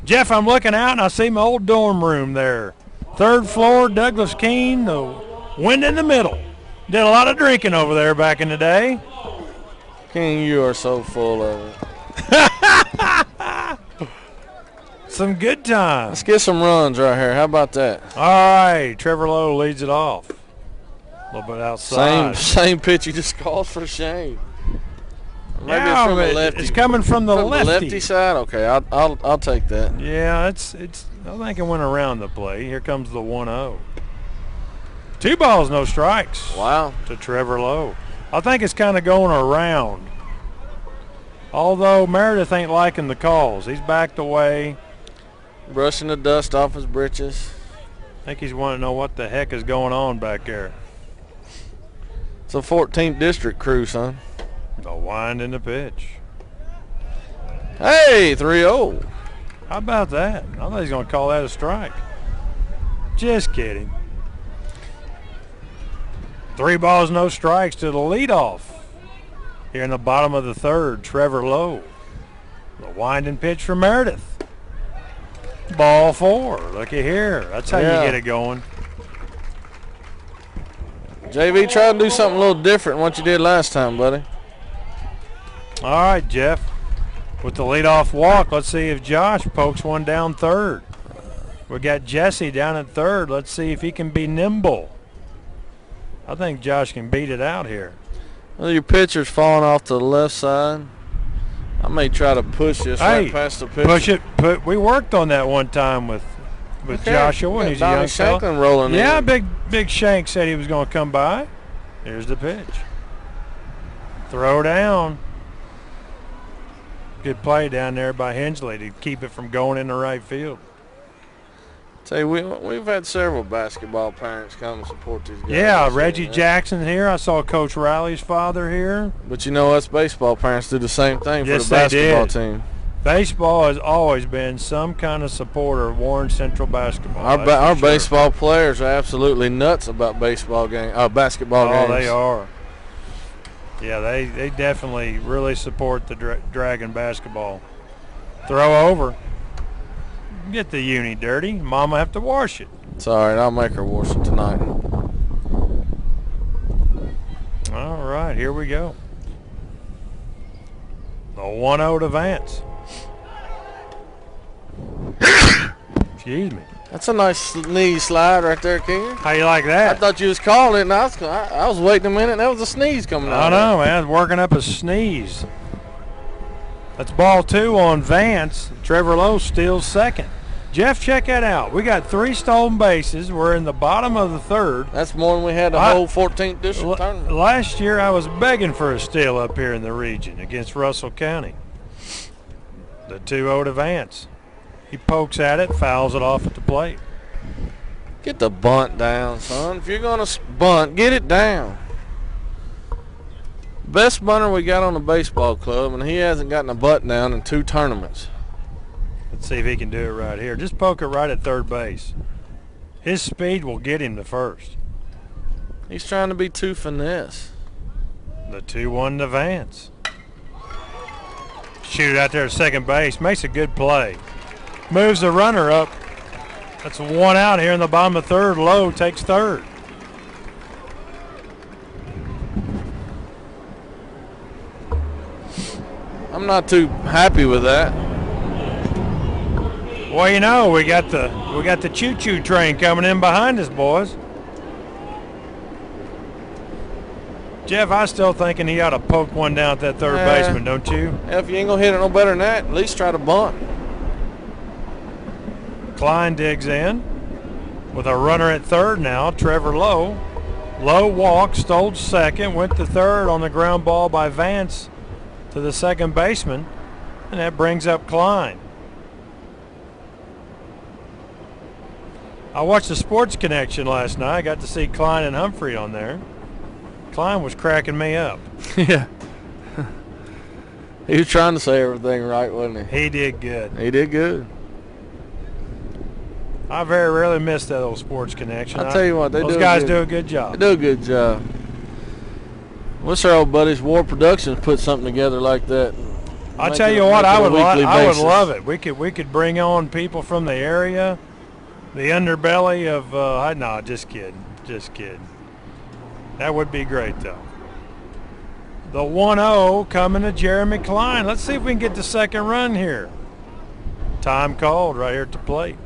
Speaker 1: Jeff, I'm looking out and I see my old dorm room there. 3rd floor, Douglas Keene, the wind in the middle. Did a lot of drinking over there back in the day.
Speaker 2: King, you are so full of it.
Speaker 1: Some good times.
Speaker 2: Let's get some runs right here. How about that?
Speaker 1: All right, Trevor Lowe leads it off. A little bit outside.
Speaker 2: Same pitch you just called for Shane. Maybe
Speaker 1: yeah,
Speaker 2: it's from the lefty.
Speaker 1: It's coming from the lefty.
Speaker 2: The lefty side? Okay, I'll take that.
Speaker 1: Yeah, it's. I think it went around the play. Here comes the 1-0. 2 balls, no strikes.
Speaker 2: Wow.
Speaker 1: To Trevor Lowe. I think it's kind of going around. Although Meredith ain't liking the calls. He's backed away.
Speaker 2: Brushing the dust off his britches.
Speaker 1: I think he's wanting to know what the heck is going on back there.
Speaker 2: It's a 14th district crew, son.
Speaker 1: The wind and the pitch.
Speaker 2: Hey, 3-0.
Speaker 1: How about that? I thought he was going to call that a strike. Just kidding. 3 balls, no strikes to the leadoff. Here in the bottom of the third, Trevor Lowe. The wind and pitch for Meredith. Ball 4. Looky here. That's how you get it going.
Speaker 2: JV, try to do something a little different than what you did last time, buddy.
Speaker 1: All right, Jeff. with the leadoff walk. Let's see if Josh pokes one down third. We got Jesse down at third. Let's see if he can be nimble. I think Josh can beat it out here.
Speaker 2: Well, your pitcher's falling off to the left side. I may try to push this right past the pitcher.
Speaker 1: Push it. We worked on that one time with Joshua when he's a young
Speaker 2: fella. Rolling in.
Speaker 1: Big Shank said he was going to come by. Here's the pitch. Throw down. Good play down there by Hensley to keep it from going into right field.
Speaker 2: Tell you, we've had several basketball parents come and support these guys.
Speaker 1: Yeah, Reggie Jackson here. I saw Coach Riley's father here.
Speaker 2: But you know, us baseball parents do the same thing for the basketball team.
Speaker 1: Baseball has always been some kind of supporter of Warren Central basketball.
Speaker 2: Our baseball players are absolutely nuts about basketball games.
Speaker 1: Oh, they are. Yeah, they definitely really support the Dragon basketball. Throw over. Get the uni dirty. Mama have to wash it.
Speaker 2: It's all right. I'll make her wash it tonight.
Speaker 1: All right, here we go. The 1-0 to Vance. Excuse me.
Speaker 2: That's a nice knee slide right there, King.
Speaker 1: How you like that?
Speaker 2: I thought you was calling it, and I was waiting a minute. That was a sneeze coming out.
Speaker 1: I know, man. Working up a sneeze. That's ball 2 on Vance. Trevor Lowe steals second. Jeff, check that out. We got 3 stolen bases. We're in the bottom of the third.
Speaker 2: That's more than we had the whole 14th district tournament.
Speaker 1: Last year I was begging for a steal up here in the region against Russell County. The 2-0 to Vance. He pokes at it, fouls it off at the plate.
Speaker 2: Get the bunt down, son. If you're going to bunt, get it down. Best bunter we got on the baseball club, and he hasn't gotten a bunt down in 2 tournaments.
Speaker 1: Let's see if he can do it right here. Just poke it right at third base. His speed will get him to first.
Speaker 2: He's trying to be too finesse.
Speaker 1: The 2-1 to Vance. Shoot it out there at second base. Makes a good play. Moves the runner up. That's 1 out here in the bottom of third. Lowe takes third.
Speaker 2: I'm not too happy with that.
Speaker 1: Well, you know, we got the choo-choo train coming in behind us, boys. Jeff, I still thinking he ought to poke one down at that third baseman, don't you?
Speaker 2: If you ain't gonna hit it no better than that, at least try to bunt.
Speaker 1: Klein digs in with a runner at third now. Trevor Lowe. Lowe walked, stole second, went to third on the ground ball by Vance to the second baseman, and that brings up Klein. I watched the Sports Connection last night. I got to see Klein and Humphrey on there. Klein was cracking me up.
Speaker 2: Yeah. He was trying to say everything right, wasn't he?
Speaker 1: He did good.
Speaker 2: He did good.
Speaker 1: I very rarely miss that old Sports Connection.
Speaker 2: I'll tell you what,
Speaker 1: those guys do a good job.
Speaker 2: They do a good job. What's our old buddies? War Productions put something together like that.
Speaker 1: I'll tell you what, I would love it. We could bring on people from the area, the underbelly of. No, just kidding. That would be great though. The 1-0 coming to Jeremy Klein. Let's see if we can get the second run here. Time called right here at the plate.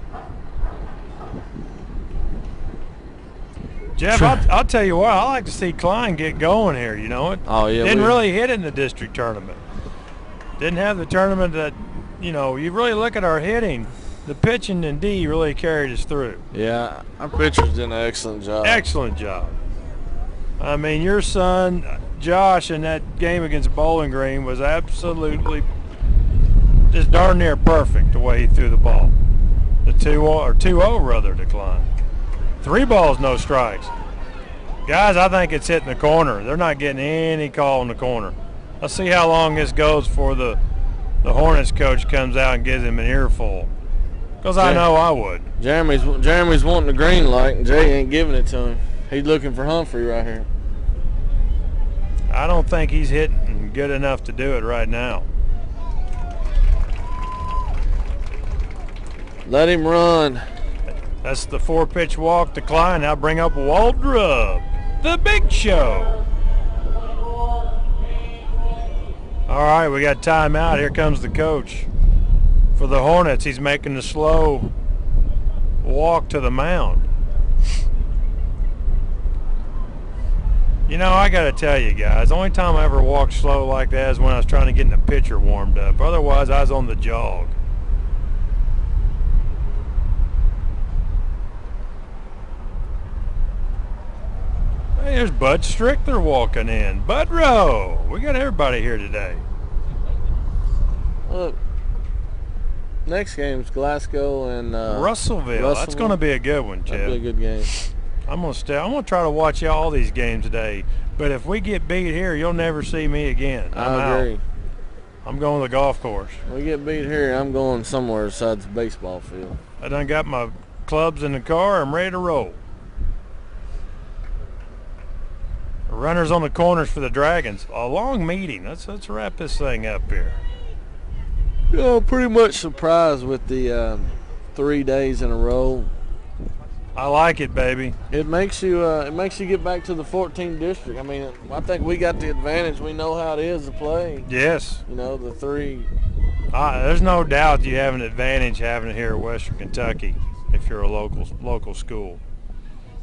Speaker 1: Jeff, I'll tell you what, I like to see Klein get going here, you know it.
Speaker 2: Oh, yeah.
Speaker 1: Didn't really hit in the district tournament. Didn't have the tournament that, you know, you really look at our hitting, the pitching and D really carried us through.
Speaker 2: Yeah, our pitchers did an excellent job.
Speaker 1: Excellent job. I mean, your son, Josh, in that game against Bowling Green was absolutely just darn near perfect the way he threw the ball. The 2-0 rather decline. 3 balls, no strikes. Guys, I think it's hitting the corner. They're not getting any call in the corner. Let's see how long this goes before the Hornets coach comes out and gives him an earful. Because I know I would.
Speaker 2: Jeremy's wanting the green light, and Jay ain't giving it to him. He's looking for Humphrey right here.
Speaker 1: I don't think he's hitting good enough to do it right now.
Speaker 2: Let him run.
Speaker 1: That's the 4-pitch walk to Klein. Now bring up Waldrop, the big show. All right, we got timeout. Here comes the coach for the Hornets. He's making the slow walk to the mound. You know, I got to tell you guys, the only time I ever walked slow like that is when I was trying to get the pitcher warmed up. Otherwise, I was on the jog. Hey, there's Bud Strickler walking in. Bud Rowe. We got everybody here today.
Speaker 2: Look, next game's Glasgow and
Speaker 1: Russellville. That's going to be a good one, Jeff.
Speaker 2: That'll be a good game.
Speaker 1: I'm gonna try to watch all these games today. But if we get beat here, you'll never see me again.
Speaker 2: I agree.
Speaker 1: I'm going to the golf course.
Speaker 2: We get beat here, I'm going somewhere besides the baseball field.
Speaker 1: I done got my clubs in the car. I'm ready to roll. Runners on the corners for the Dragons. A long meeting. Let's wrap this thing up here.
Speaker 2: You know, pretty much surprised with the 3 days in a row.
Speaker 1: I like it, baby.
Speaker 2: It makes you get back to the 14th district. I mean, I think we got the advantage. We know how it is to play.
Speaker 1: Yes.
Speaker 2: You know, the three.
Speaker 1: There's no doubt you have an advantage having it here at Western Kentucky if you're a local school.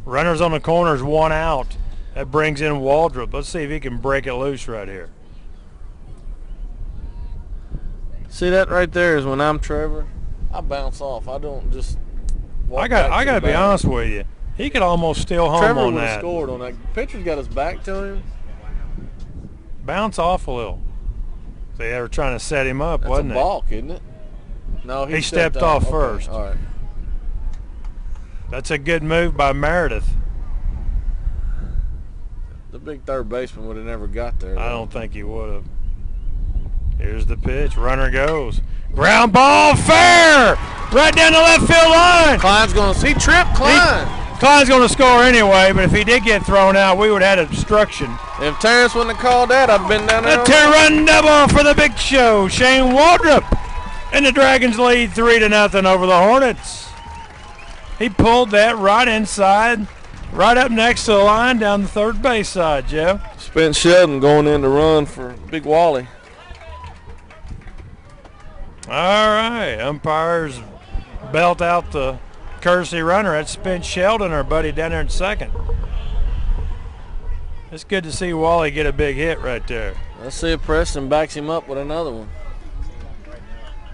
Speaker 1: Runners on the corners, 1 out. That brings in Waldrop. Let's see if he can break it loose right here.
Speaker 2: See, that right there is when I'm Trevor, I bounce off. I don't just walk back
Speaker 1: I got to be honest with you. He could almost steal home
Speaker 2: Trevor
Speaker 1: on
Speaker 2: would
Speaker 1: that.
Speaker 2: have scored on that. Pitcher's got his back to him.
Speaker 1: Bounce off a little. They were trying to set him up, wasn't
Speaker 2: That's a balk, isn't it? No,
Speaker 1: he stepped off
Speaker 2: okay.
Speaker 1: first.
Speaker 2: All right.
Speaker 1: That's a good move by Meredith.
Speaker 2: The big third baseman would have never got there.
Speaker 1: I don't think he would have. Here's the pitch. Runner goes. Ground ball, fair! Right down the left field line.
Speaker 2: Klein's going to see trip Klein.
Speaker 1: Klein's going to score anyway, but if he did get thrown out, we would have had obstruction.
Speaker 2: If Terrence wouldn't have called that, I'd been down there.
Speaker 1: A two-run double for the big show. Shane Waldrop. And the Dragons lead 3-0 over the Hornets. He pulled that right inside, right up next to the line down the third base side, Jeff.
Speaker 2: Spence Sheldon going in to run for Big Wally.
Speaker 1: All right, umpires belt out the courtesy runner. That's Spence Sheldon, our buddy down there in second. It's good to see Wally get a big hit right there.
Speaker 2: Let's see if Preston backs him up with another one.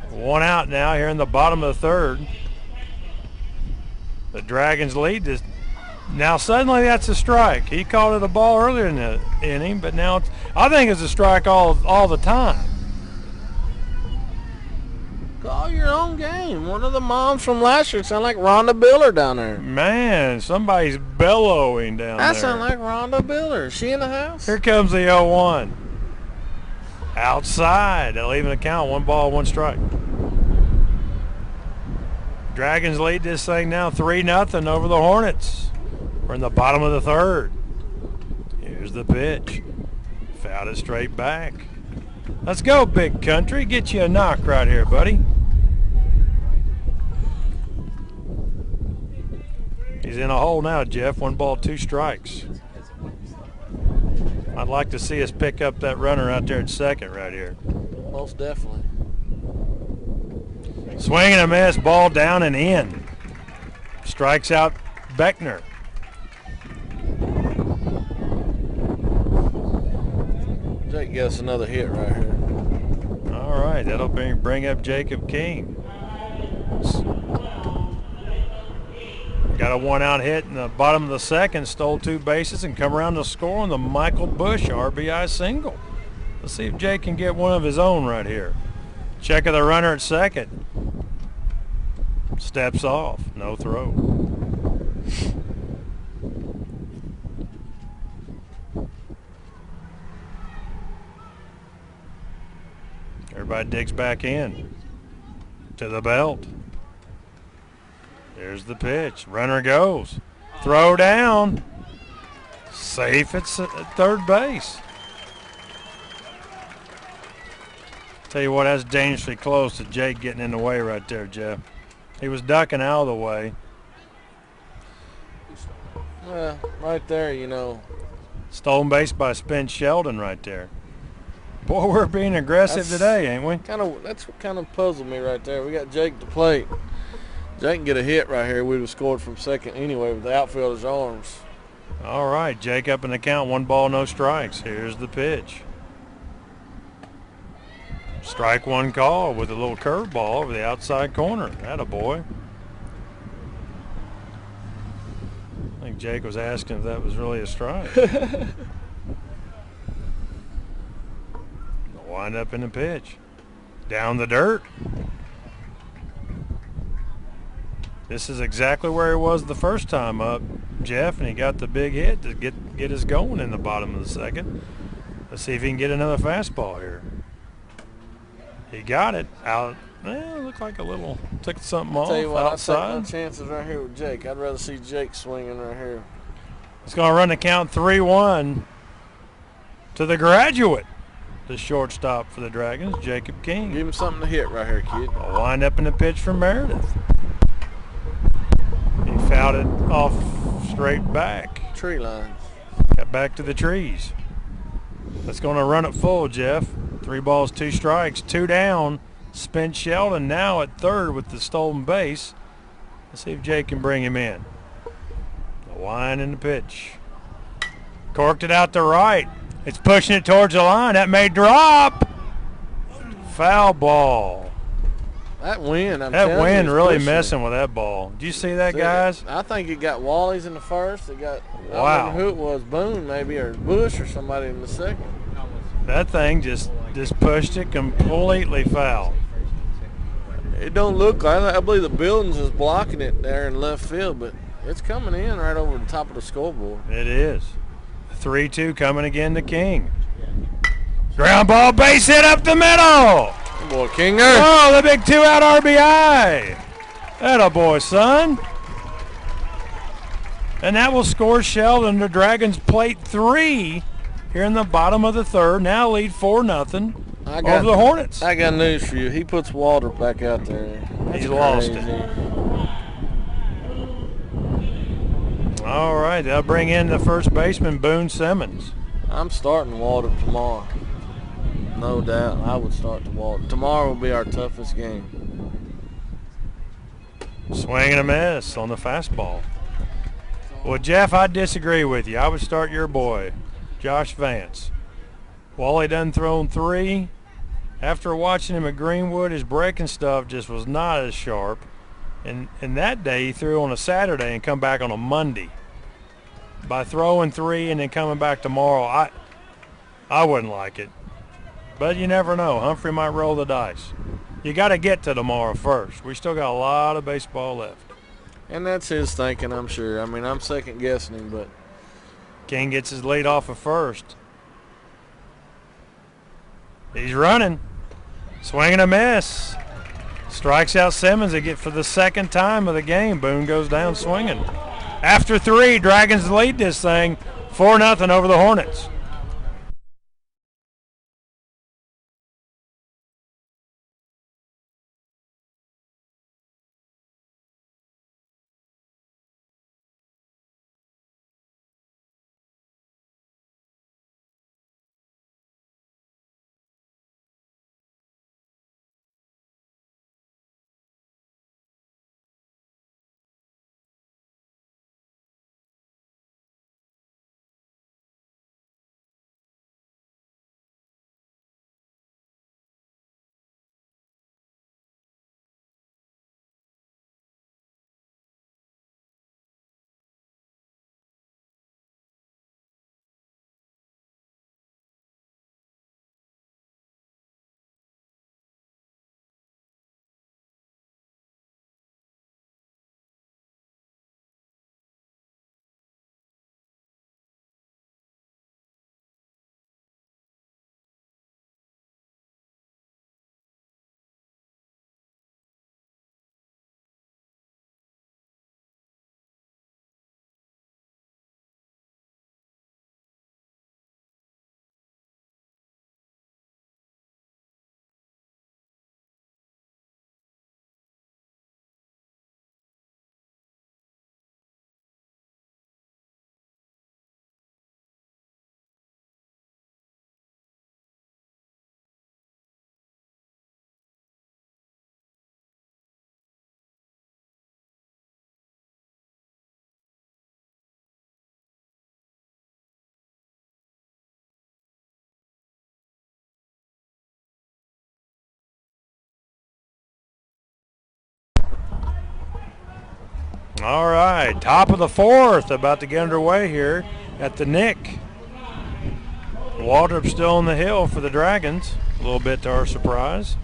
Speaker 1: 1 out now here in the bottom of the third. The Dragons lead this. Now suddenly that's a strike. He called it a ball earlier in the inning, but now I think it's a strike all the time.
Speaker 2: Call your own game. One of the moms from last year sound like Rhonda Biller down there.
Speaker 1: Man, somebody's bellowing down there.
Speaker 2: That sound like Rhonda Biller. Is she in the house?
Speaker 1: Here comes the 0-1. Outside. They'll even count. 1 ball, 1 strike. Dragons lead this thing now 3-0 over the Hornets. We're in the bottom of the third. Here's the pitch. Fouled it straight back. Let's go, Big Country. Get you a knock right here, buddy. He's in a hole now, Jeff. 1 ball, 2 strikes. I'd like to see us pick up that runner out there at second right here.
Speaker 2: Most definitely.
Speaker 1: Swing and a miss, ball down and in. Strikes out Beckner.
Speaker 2: Jake gets another hit right here.
Speaker 1: All right, that'll bring up Jacob King. Got a 1-out hit in the bottom of the second, stole 2 bases and come around to score on the Michael Bush RBI single. Let's see if Jake can get one of his own right here. Check of the runner at second. Steps off, no throw. Everybody digs back in to the belt. There's the pitch. Runner goes. Throw down. Safe at third base. Tell you what, that's dangerously close to Jake getting in the way right there, Jeff. He was ducking out of the way.
Speaker 2: Well, right there, you know.
Speaker 1: Stolen base by Spence Sheldon right there. Boy, we're being aggressive today, ain't we?
Speaker 2: That's what kind of puzzled me right there. We got Jake to plate. Jake can get a hit right here. We'd have scored from second anyway with the outfielder's arms.
Speaker 1: All right, Jake up in the count. 1 ball, no strikes. Here's the pitch. Strike one call with a little curveball over the outside corner. Atta boy. I think Jake was asking if that was really a strike. Wind up in the pitch. Down the dirt. This is exactly where he was the first time up, Jeff, and he got the big hit to get us going in the bottom of the second. Let's see if he can get another fastball here. He got it out. Well, looked like a little, took something off outside.
Speaker 2: Tell you what, I'll take my chances right here with Jake. I'd rather see Jake swinging right here.
Speaker 1: It's going to run the count 3-1 to the graduate, the shortstop for the Dragons, Jacob King.
Speaker 2: Give him something to hit right here, kid.
Speaker 1: A wind up in the pitch from Meredith. He fouled it off straight back.
Speaker 2: Tree lines.
Speaker 1: Got back to the trees. That's going to run it full, Jeff. 3 balls, 2 strikes, 2 down. Spence Sheldon now at third with the stolen base. Let's see if Jake can bring him in. The wind and the pitch. Corked it out to right. It's pushing it towards the line. That may drop. Foul ball.
Speaker 2: That wind,
Speaker 1: that wind really messing with that ball. Did you see that, guys?
Speaker 2: I think it got Wally's in the first. It got,
Speaker 1: wow.
Speaker 2: I don't remember who it was, Boone maybe, or Bush or somebody in the second.
Speaker 1: That thing just pushed it completely foul.
Speaker 2: It don't look like, I believe the buildings is blocking it there in left field, but it's coming in right over the top of the scoreboard.
Speaker 1: It is. 3-2 coming again to King. Ground ball, base hit up the middle.
Speaker 2: Good boy, Kinger.
Speaker 1: Oh, the big 2-out RBI. Atta boy, son. And that will score Sheldon. The Dragons plate 3 here in the bottom of the third. Now lead 4-0 over the Hornets.
Speaker 2: I got news for you. He puts Walter back out there.
Speaker 1: He lost it. All right, they'll bring in the first baseman, Boone Simmons.
Speaker 2: I'm starting Walter tomorrow. No doubt. I would start the Walter. Tomorrow will be our toughest game.
Speaker 1: Swing and a miss on the fastball. Well, Jeff, I disagree with you. I would start your boy, Josh Vance. Wally done thrown 3. After watching him at Greenwood, his breaking stuff just was not as sharp. And that day he threw on a Saturday and come back on a Monday. By throwing 3 and then coming back tomorrow, I wouldn't like it. But you never know. Humphrey might roll the dice. You got to get to tomorrow first. We still got a lot of baseball left.
Speaker 2: And that's his thinking, I'm sure. I mean, I'm second guessing him, but
Speaker 1: King gets his lead off of first. He's running. Swing and a miss. Strikes out Simmons again for the second time of the game. Boone goes down swinging. After 3, Dragons lead this thing 4-0 over the Hornets. All right, top of the fourth, about to get underway here at the Nick. Waldrop still on the hill for the Dragons, a little bit to our surprise.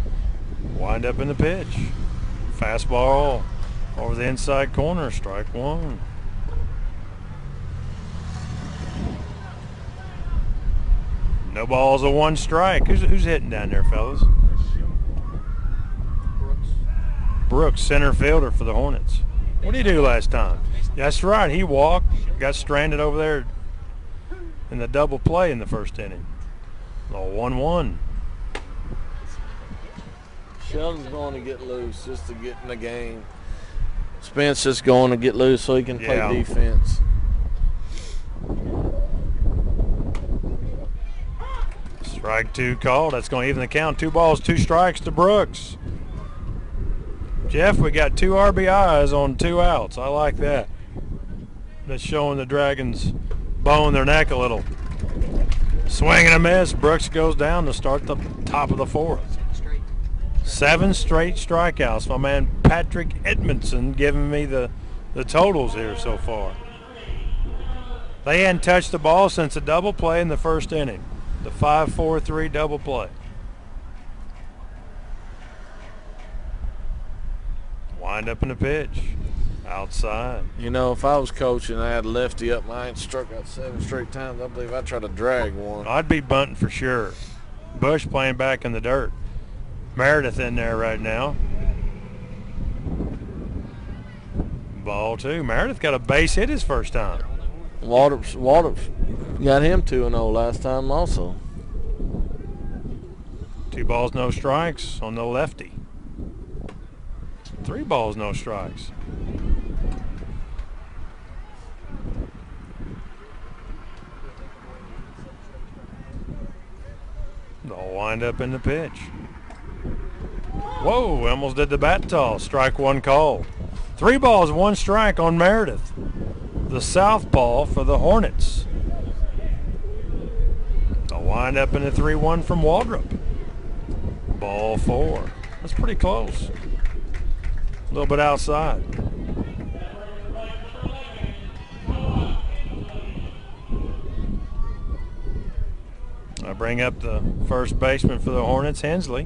Speaker 1: Wind up in the pitch. Fastball over the inside corner, strike one. No balls, a one strike. Who's hitting down there, fellas? Brooks, center fielder for the Hornets. What did he do last time? That's right, he walked, got stranded over there in the double play in the first inning. A 1-1.
Speaker 2: Sheldon's going to get loose just to get in the game. Spence just going to get loose so he can play defense.
Speaker 1: Strike two called. That's going to even the count. 2 balls, 2 strikes to Brooks. Jeff, we got 2 RBIs on 2 outs. I like that. That's showing the Dragons bowing their neck a little. Swing and a miss. Brooks goes down to start the top of the fourth. 7 straight strikeouts. My man Patrick Edmondson giving me the totals here so far. They hadn't touched the ball since a double play in the first inning. The 5-4-3 double play. Wind up in the pitch. Outside.
Speaker 2: You know, if I was coaching, I had lefty up, I ain't struck out 7 straight times. I believe I'd try to drag one.
Speaker 1: I'd be bunting for sure. Bush playing back in the dirt. Meredith in there right now. Ball 2. Meredith got a base hit his first time.
Speaker 2: Waldrop got him 2-0 last time also.
Speaker 1: 2 balls, no strikes on the lefty. 3 balls, no strikes. They'll wind up in the pitch. Whoa, almost did the bat toss. Strike 1 call. 3 balls, 1 strike on Meredith. The southpaw for the Hornets. They'll wind up in a 3-1 from Waldrop. Ball 4. That's pretty close. A little bit outside. I bring up the first baseman for the Hornets, Hensley.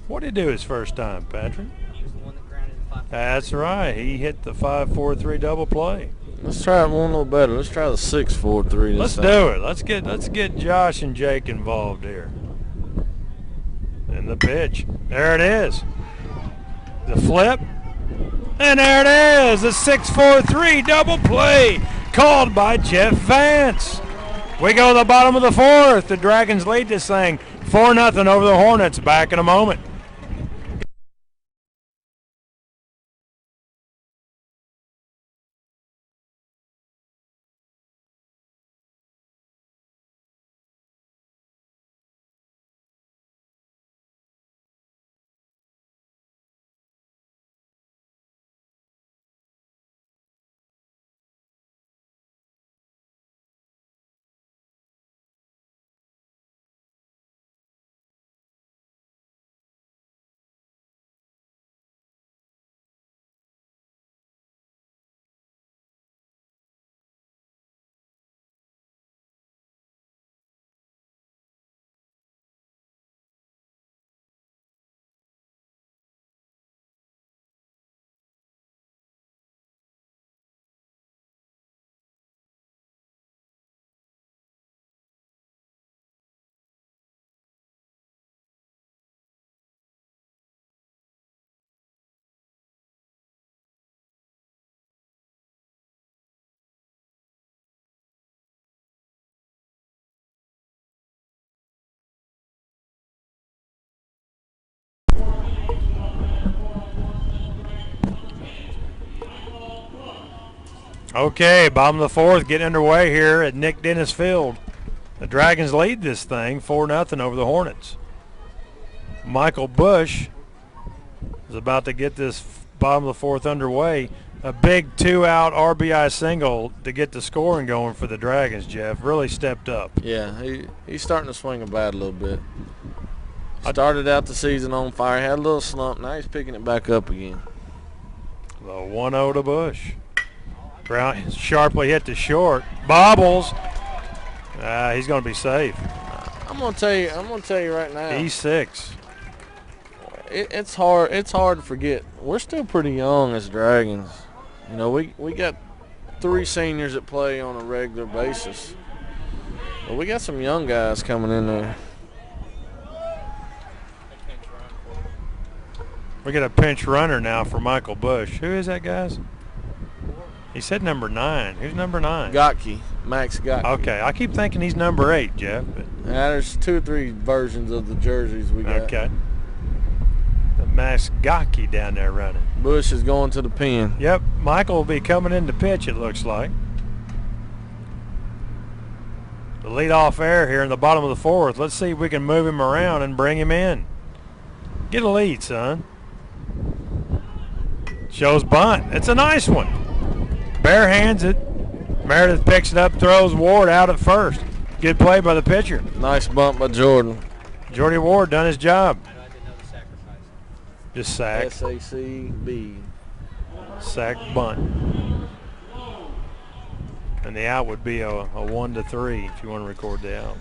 Speaker 1: What did he do his first time, Patrick?
Speaker 3: He was the one that grounded the 5-4.
Speaker 1: That's right. He hit the 5-4-3 double play.
Speaker 2: Let's try it one little better. Let's try the 6-4-3
Speaker 1: Let's do it. Let's get Josh and Jake involved here. And the pitch. There it is. The flip. And there it is. The 6-4-3 double play called by Jeff Vance. We go to the bottom of the fourth. The Dragons lead this thing 4-0 over the Hornets. Back in a moment. Okay, bottom of the fourth, getting underway here at Nick Dennis Field. The Dragons lead this thing 4-0 over the Hornets. Michael Bush is about to get this bottom of the fourth underway. A big 2-out RBI single to get the scoring going for the Dragons, Jeff. Really stepped up.
Speaker 2: Yeah, he's starting to swing a bat a little bit. Started out the season on fire, had a little slump. Now he's picking it back up again.
Speaker 1: The 1-0 to Bush. Ground sharply hit to short. Bobbles. He's going to be safe.
Speaker 2: I'm gonna tell you right now.
Speaker 1: He's 6.
Speaker 2: It's hard to forget. We're still pretty young as Dragons. You know, we got 3 seniors that play on a regular basis. But we got some young guys coming in there.
Speaker 1: We got a pinch runner now for Michael Bush. Who is that, guys? He said number 9. Who's number 9?
Speaker 2: Gotke, Max Gotke.
Speaker 1: Okay, I keep thinking he's number 8, Jeff. But
Speaker 2: There's 2 or 3 versions of the jerseys we got.
Speaker 1: okay. The Max Gotke down there running.
Speaker 2: Bush is going to the pen.
Speaker 1: Yep, Michael will be coming in to pitch, it looks like. The leadoff air here in the bottom of the 4th. Let's see if we can move him around and bring him in. Get a lead, son. Shows bunt. It's a nice one. Bare hands it. Meredith picks it up, throws Ward out at first. Good play by the pitcher.
Speaker 2: Nice bump by Jordan.
Speaker 1: Jordy Ward done his job.
Speaker 3: I didn't know the sacrifice.
Speaker 1: Just sack.
Speaker 2: SACB.
Speaker 1: Sack bunt. And the out would be a 1-3 if you want to record the out.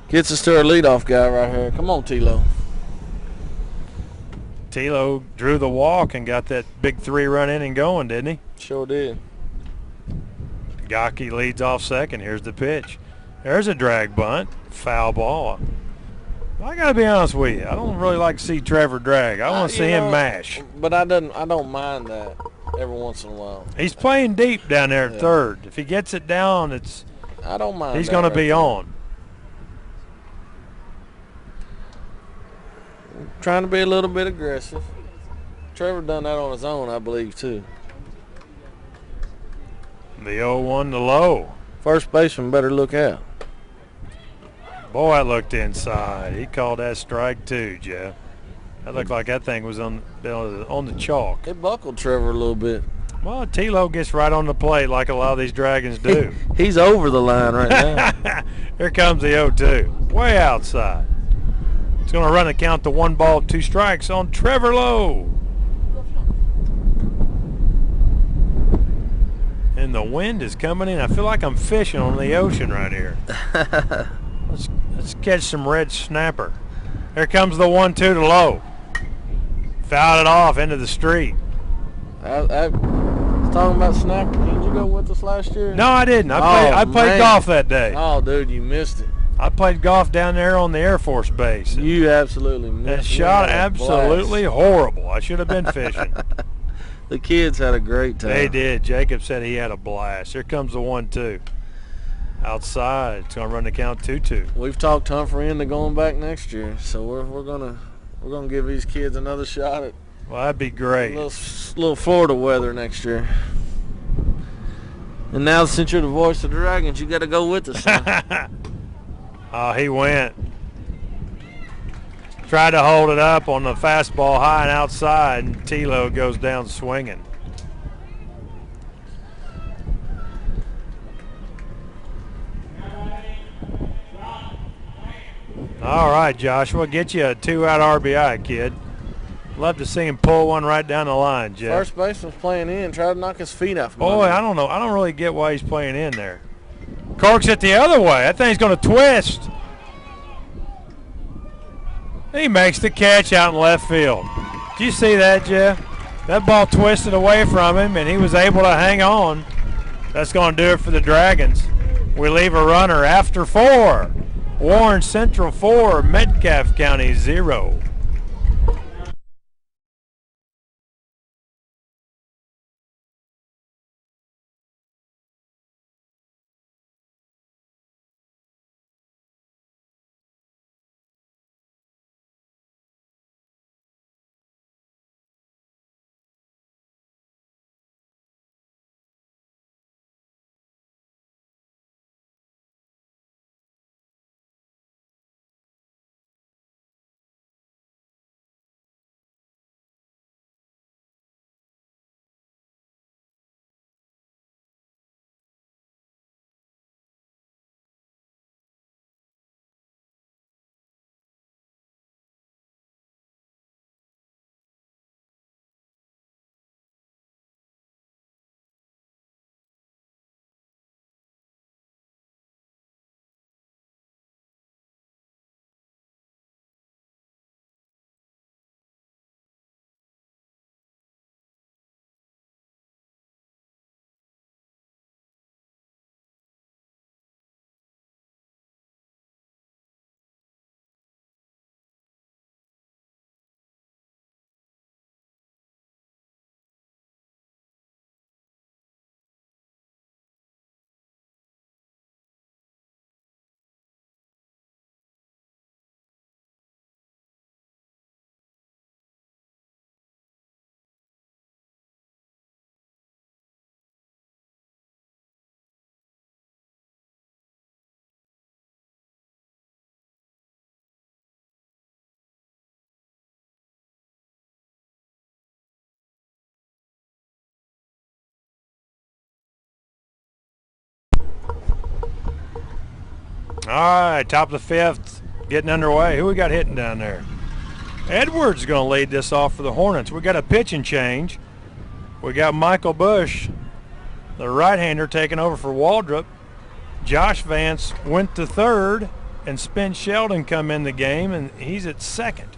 Speaker 2: Gets us to our leadoff guy right here. Come on, Tilo.
Speaker 1: Tilo drew the walk and got that big 3-run inning going, didn't he?
Speaker 2: Sure did.
Speaker 1: Gotke leads off second. Here's the pitch. There's a drag bunt. Foul ball. I got to be honest with you. I don't really like to see Trevor drag. I want to see him mash.
Speaker 2: But I don't mind that every once in a while.
Speaker 1: He's playing deep down there at third. If he gets it down,
Speaker 2: I don't mind.
Speaker 1: He's going to be on.
Speaker 2: Trying to be a little bit aggressive. Trevor done that on his own, I believe, too.
Speaker 1: The 0-1 to low.
Speaker 2: First baseman better look out.
Speaker 1: Boy, I looked inside. He called that strike too, Jeff. That looked like that thing was on the chalk.
Speaker 2: It buckled Trevor a little bit.
Speaker 1: Well, Tilo gets right on the plate like a lot of these Dragons do.
Speaker 2: He's over the line right now.
Speaker 1: Here comes the 0-2. Way outside. It's going to run the count to 1 ball, 2 strikes on Trevor Lowe. And the wind is coming in. I feel like I'm fishing on the ocean right here. Let's catch some red snapper. Here comes the 1-2 to Lowe. Fouled it off into the street.
Speaker 2: I was talking about snapper. Didn't you go with us last year?
Speaker 1: No, I didn't. I played golf that day.
Speaker 2: Oh, dude, you missed it.
Speaker 1: I played golf down there on the Air Force Base.
Speaker 2: You absolutely missed it.
Speaker 1: And shot absolutely horrible. I should have been fishing.
Speaker 2: The kids had a great time.
Speaker 1: They did. Jacob said he had a blast. Here comes the 1-2. Outside. It's going to run the count 2-2.
Speaker 2: We've talked Humphrey into going back next year, so we're gonna give these kids another shot at
Speaker 1: Well, that'd be great.
Speaker 2: little Florida weather next year. And now, since you're the voice of the Dragons, you got to go with us.
Speaker 1: He went. Tried to hold it up on the fastball high and outside, and Tilo goes down swinging. All right, Joshua, get you a 2-out RBI, kid. Love to see him pull one right down the line, Jeff.
Speaker 2: First baseman's playing in, try to knock his feet off.
Speaker 1: Boy, I don't know. I don't really get why he's playing in there. Corks it the other way. That thing's going to twist. He makes the catch out in left field. Did you see that, Jeff? That ball twisted away from him, and he was able to hang on. That's going to do it for the Dragons. We leave a runner after 4. Warren Central 4, Metcalfe County 0. All right, top of the fifth, getting underway. Who we got hitting down there? Edwards is going to lead this off for the Hornets. We got a pitching change. We got Michael Bush, the right-hander, taking over for Waldrop. Josh Vance went to third, and Spence Sheldon come in the game, and he's at second.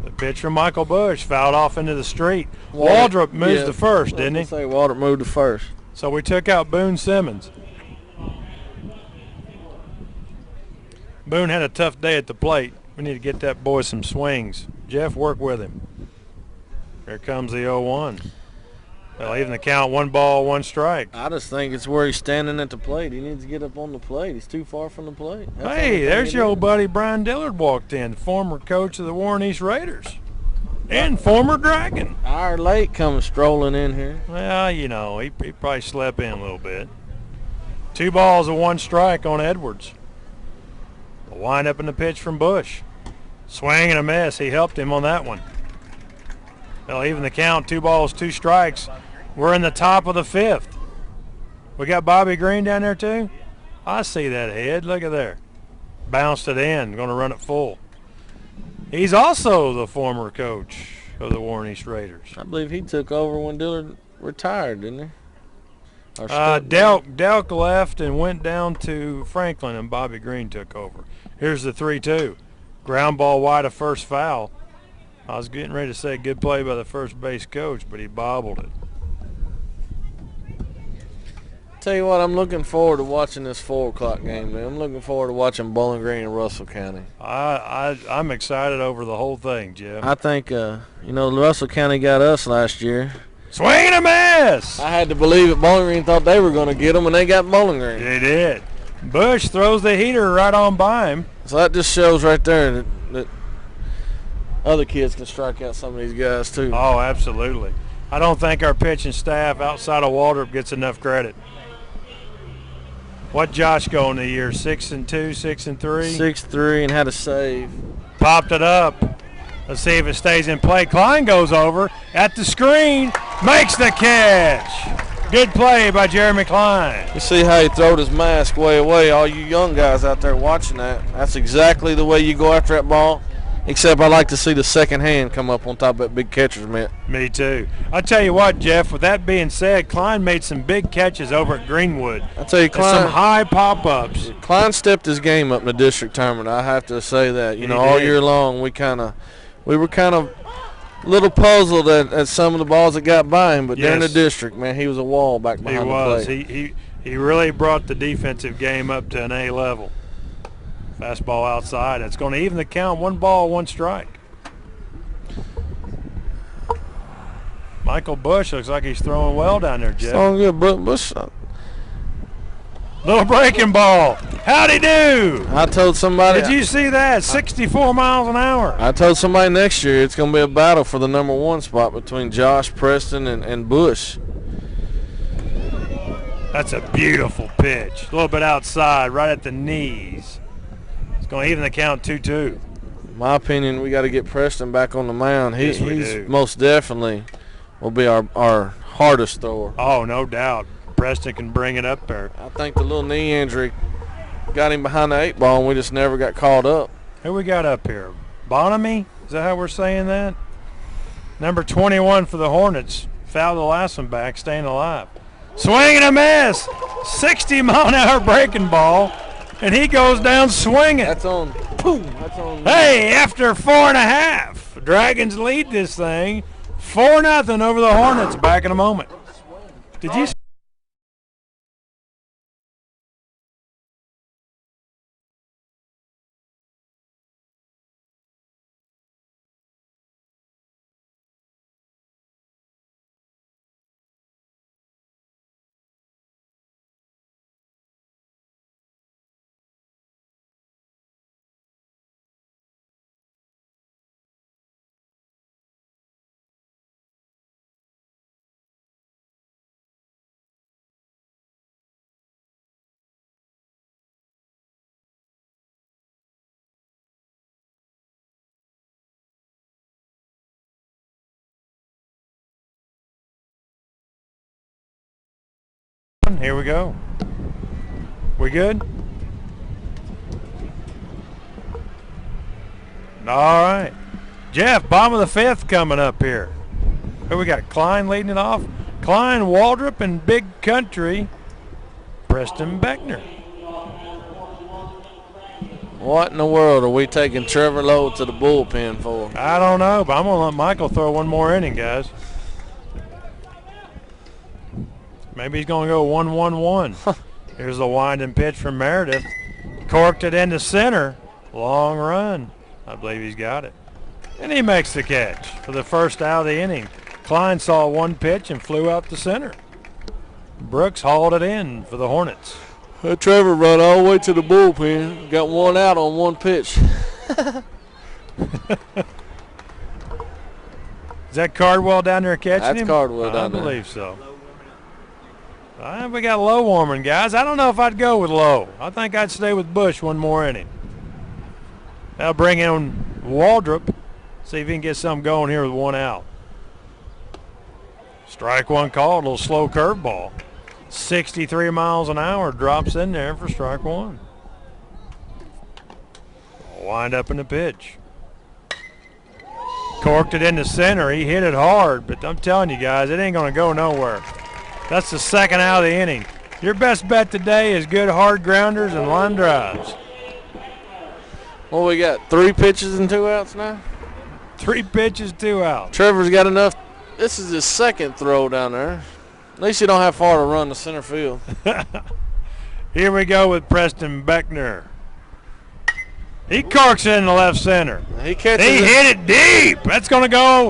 Speaker 1: The pitch from Michael Bush fouled off into the street. Waldrop moves to first, didn't he?
Speaker 2: Say Waldrop moved to first.
Speaker 1: So we took out Boone Simmons. Boone had a tough day at the plate. We need to get that boy some swings. Jeff, work with him. Here comes the 0-1. They'll even the count, 1 ball, 1 strike.
Speaker 2: I just think it's where he's standing at the plate. He needs to get up on the plate. He's too far from the plate.
Speaker 1: Hey, there's your old buddy Brian Dillard walked in, former coach of the Warren East Raiders and former Dragon.
Speaker 2: Our Lake comes strolling in here.
Speaker 1: Well, you know, he probably slept in a little bit. 2 balls and 1 strike on Edwards. A wind up in the pitch from Bush. Swing and a miss. He helped him on that one. They'll even the count, 2 balls, 2 strikes. We're in the top of the 5th. We got Bobby Green down there too? I see that head. Look at there. Bounced it in. Going to run it full. He's also the former coach of the Warren East Raiders.
Speaker 2: I believe he took over when Dillard retired, didn't he?
Speaker 1: Delk left and went down to Franklin, and Bobby Green took over. Here's the 3-2. Ground ball wide of first foul. I was getting ready to say good play by the first base coach, but he bobbled it.
Speaker 2: Tell you what, I'm looking forward to watching this 4 o'clock game, man. I'm looking forward to watching Bowling Green and Russell County.
Speaker 1: I'm excited over the whole thing, Jeff.
Speaker 2: I think, Russell County got us last year.
Speaker 1: Swing and a miss!
Speaker 2: I had to believe it. Bowling Green thought they were going to get them, and they got Bowling Green.
Speaker 1: They did. Bush throws the heater right on by him.
Speaker 2: So that just shows right there that other kids can strike out some of these guys too.
Speaker 1: Oh, absolutely. I don't think our pitching staff outside of Waldrop gets enough credit. What Josh going the year? 6-2, 6-3?
Speaker 2: 6-3 and had a save.
Speaker 1: Popped it up. Let's see if it stays in play. Klein goes over at the screen, makes the catch. Good play by Jeremy Klein.
Speaker 2: You see how he throwed his mask way away. All you young guys out there watching that, that's exactly the way you go after that ball. Except I like to see the second hand come up on top of that big catcher's mitt.
Speaker 1: Me too. I'll tell you what, Jeff, with that being said, Klein made some big catches over at Greenwood.
Speaker 2: I'll tell you, Klein.
Speaker 1: Some high pop-ups.
Speaker 2: Klein stepped his game up in the district tournament. I have to say that. All year long we were kind of a little puzzled at some of the balls that got by him, but during the district, man, he was a wall back behind the plate.
Speaker 1: He really brought the defensive game up to an A level. Fastball outside. It's going to even the count. 1 ball, 1 strike. Michael Bush looks like he's throwing well down there, Jeff.
Speaker 2: Throwing good, Bush.
Speaker 1: Little breaking ball. How'd he do?
Speaker 2: I told somebody.
Speaker 1: Did you see that? 64 miles an hour.
Speaker 2: I told somebody next year it's going to be a battle for the #1 spot between Josh, Preston, and Bush.
Speaker 1: That's a beautiful pitch. A little bit outside, right at the knees. Going to even the count 2-2.
Speaker 2: In my opinion, we got to get Preston back on the mound. He's most definitely will be our hardest thrower.
Speaker 1: Oh, no doubt. Preston can bring it up there.
Speaker 2: I think the little knee injury got him behind the 8 ball, and we just never got called up.
Speaker 1: Who we got up here? Bonamy? Is that how we're saying that? Number 21 for the Hornets. Fouled the last one back, staying alive. Swing and a miss. 60-mile-an-hour breaking ball. And he goes down swinging.
Speaker 2: That's on. Boom. That's on.
Speaker 1: Hey, after 4.5, Dragons lead this thing 4-0 over the Hornets. Back in a moment. Did you? Here we go. We good? All right. Jeff, bottom of the fifth coming up here. Who we got? Klein leading it off. Klein, Waldrop, and Big Country, Preston Beckner.
Speaker 2: What in the world are we taking Trevor Lowe to the bullpen for?
Speaker 1: I don't know, but I'm going to let Michael throw one more inning, guys. Maybe he's going to go 1-1-1. Here's the winding pitch from Meredith. Corked it into center. Long run. I believe he's got it. And he makes the catch for the first out of the inning. Klein saw one pitch and flew out to center. Brooks hauled it in for the Hornets.
Speaker 2: Trevor run all the way to the bullpen. Got one out on one pitch.
Speaker 1: Is that Cardwell down there catching him?
Speaker 2: That's Cardwell down there.
Speaker 1: I believe so. We got Lowe warming, guys. I don't know if I'd go with Lowe. I think I'd stay with Bush one more inning. That'll bring in Waldrop. See if he can get something going here with one out. Strike one called, a little slow curveball. 63 miles an hour drops in there for strike one. Wind up in the pitch. Corked it into center. He hit it hard, but I'm telling you guys, it ain't going to go nowhere. That's the second out of the inning. Your best bet today is good hard grounders and line drives.
Speaker 2: Well, we got 3 pitches and 2 outs now?
Speaker 1: 3 pitches, 2 outs.
Speaker 2: Trevor's got enough. This is his second throw down there. At least you don't have far to run to center field.
Speaker 1: Here we go with Preston Beckner. He corks it in the left center.
Speaker 2: He hit
Speaker 1: it deep. That's going to go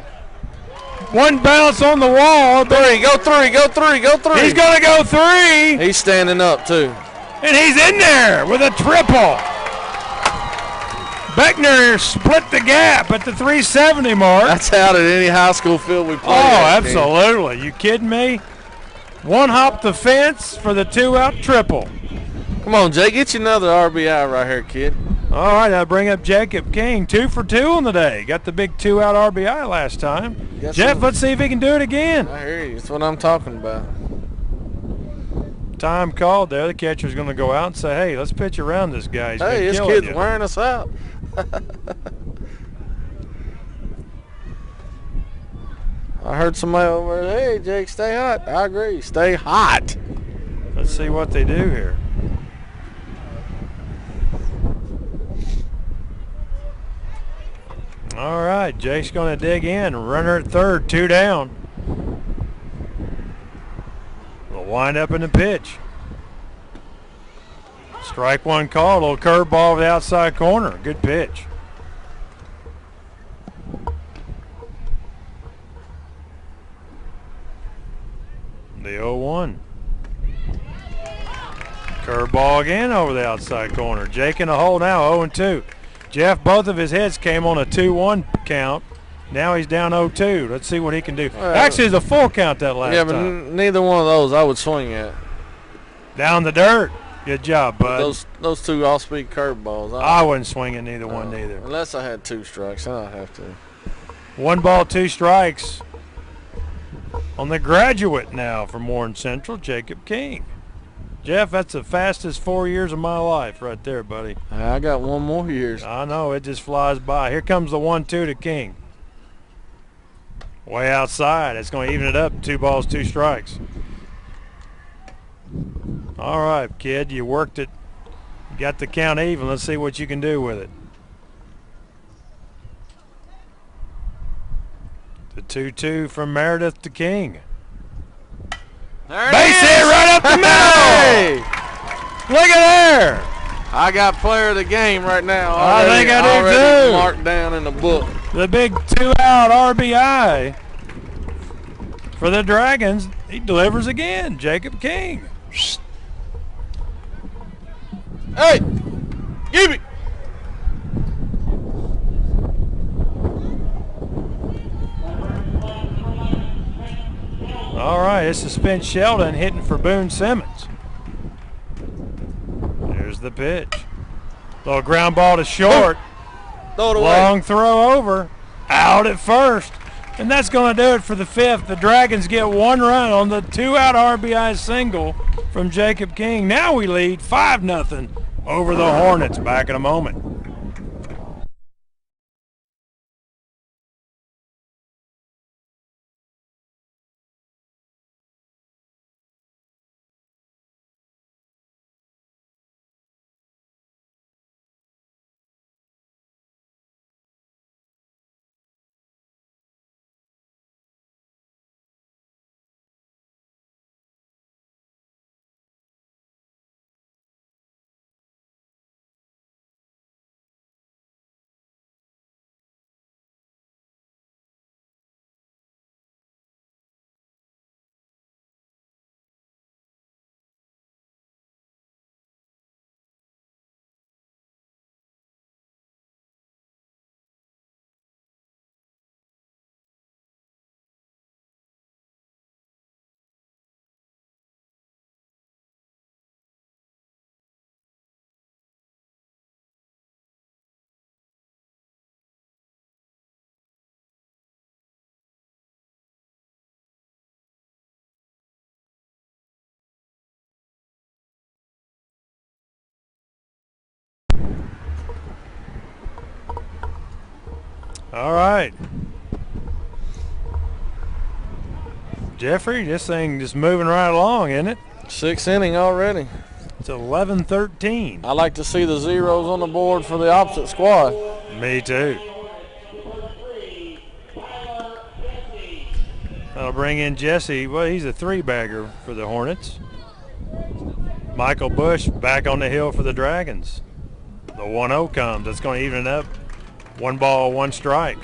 Speaker 1: one bounce on the wall.
Speaker 2: Go 3, go 3.
Speaker 1: He's going to go 3.
Speaker 2: He's standing up, too.
Speaker 1: And he's in there with a triple. Beckner split the gap at the 370 mark.
Speaker 2: That's out at any high school field we play.
Speaker 1: Oh, absolutely. You kidding me? One hop the fence for the 2-out triple.
Speaker 2: Come on, Jay, get you another RBI right here, kid.
Speaker 1: All right, I'll bring up Jacob King. 2 for 2 on the day. Got the big 2-out RBI last time. Jeff, let's see if he can do it again.
Speaker 2: I hear you. That's what I'm talking about.
Speaker 1: Time called there. The catcher's going to go out and say, hey, let's pitch around this guy. He's
Speaker 2: hey, this kid's wearing us out. I heard somebody over there, hey, Jake, stay hot. I agree, stay hot.
Speaker 1: Let's see what they do here. All right, Jake's going to dig in. Runner at third, 2 down. We'll wind up in the pitch. Strike one called. A little curveball to the outside corner. Good pitch. The 0-1. Curveball again over the outside corner. Jake in the hole now, 0-2. Jeff, both of his hits came on a 2-1 count. Now he's down 0-2. Let's see what he can do. Actually, it's a full count that last time.
Speaker 2: Yeah, but neither one of those I would swing at.
Speaker 1: Down the dirt. Good job, bud.
Speaker 2: Those 2 off-speed curveballs.
Speaker 1: I wouldn't swing at neither one, neither.
Speaker 2: Unless I had 2 strikes, then I'd have to.
Speaker 1: 1 ball, 2 strikes. On the graduate now from Warren Central, Jacob King. Jeff, that's the fastest 4 years of my life right there, buddy.
Speaker 2: I got 1 more years.
Speaker 1: I know, it just flies by. Here comes the 1-2 to King. Way outside. It's going to even it up. 2 balls, 2 strikes. All right, kid, you worked it. You got the count even. Let's see what you can do with it. The 2-2 from Meredith to King. Base hit right up the middle.
Speaker 2: Hey!
Speaker 1: Look at there.
Speaker 2: I got player of the game right now.
Speaker 1: I think I do too.
Speaker 2: Marked down in the book.
Speaker 1: The big 2-out RBI for the Dragons. He delivers again. Jacob King.
Speaker 2: Hey, give me.
Speaker 1: All right, this is Spence Sheldon hitting for Boone Simmons. There's the pitch. Little ground ball to short.
Speaker 2: Throw it away.
Speaker 1: Long throw over. Out at first. And that's going to do it for the 5th. The Dragons get 1 run on the 2-out RBI single from Jacob King. Now we lead 5-0 over the Hornets. Back in a moment. All right. Jeffrey, this thing just moving right along, isn't it?
Speaker 2: 6th inning already.
Speaker 1: It's 11-13.
Speaker 2: I like to see the zeros on the board for the opposite squad.
Speaker 1: Me too. That'll bring in Jesse. Well, he's a 3-bagger for the Hornets. Michael Bush back on the hill for the Dragons. The 1-0 comes. That's going to even it up. 1 ball, 1 strike.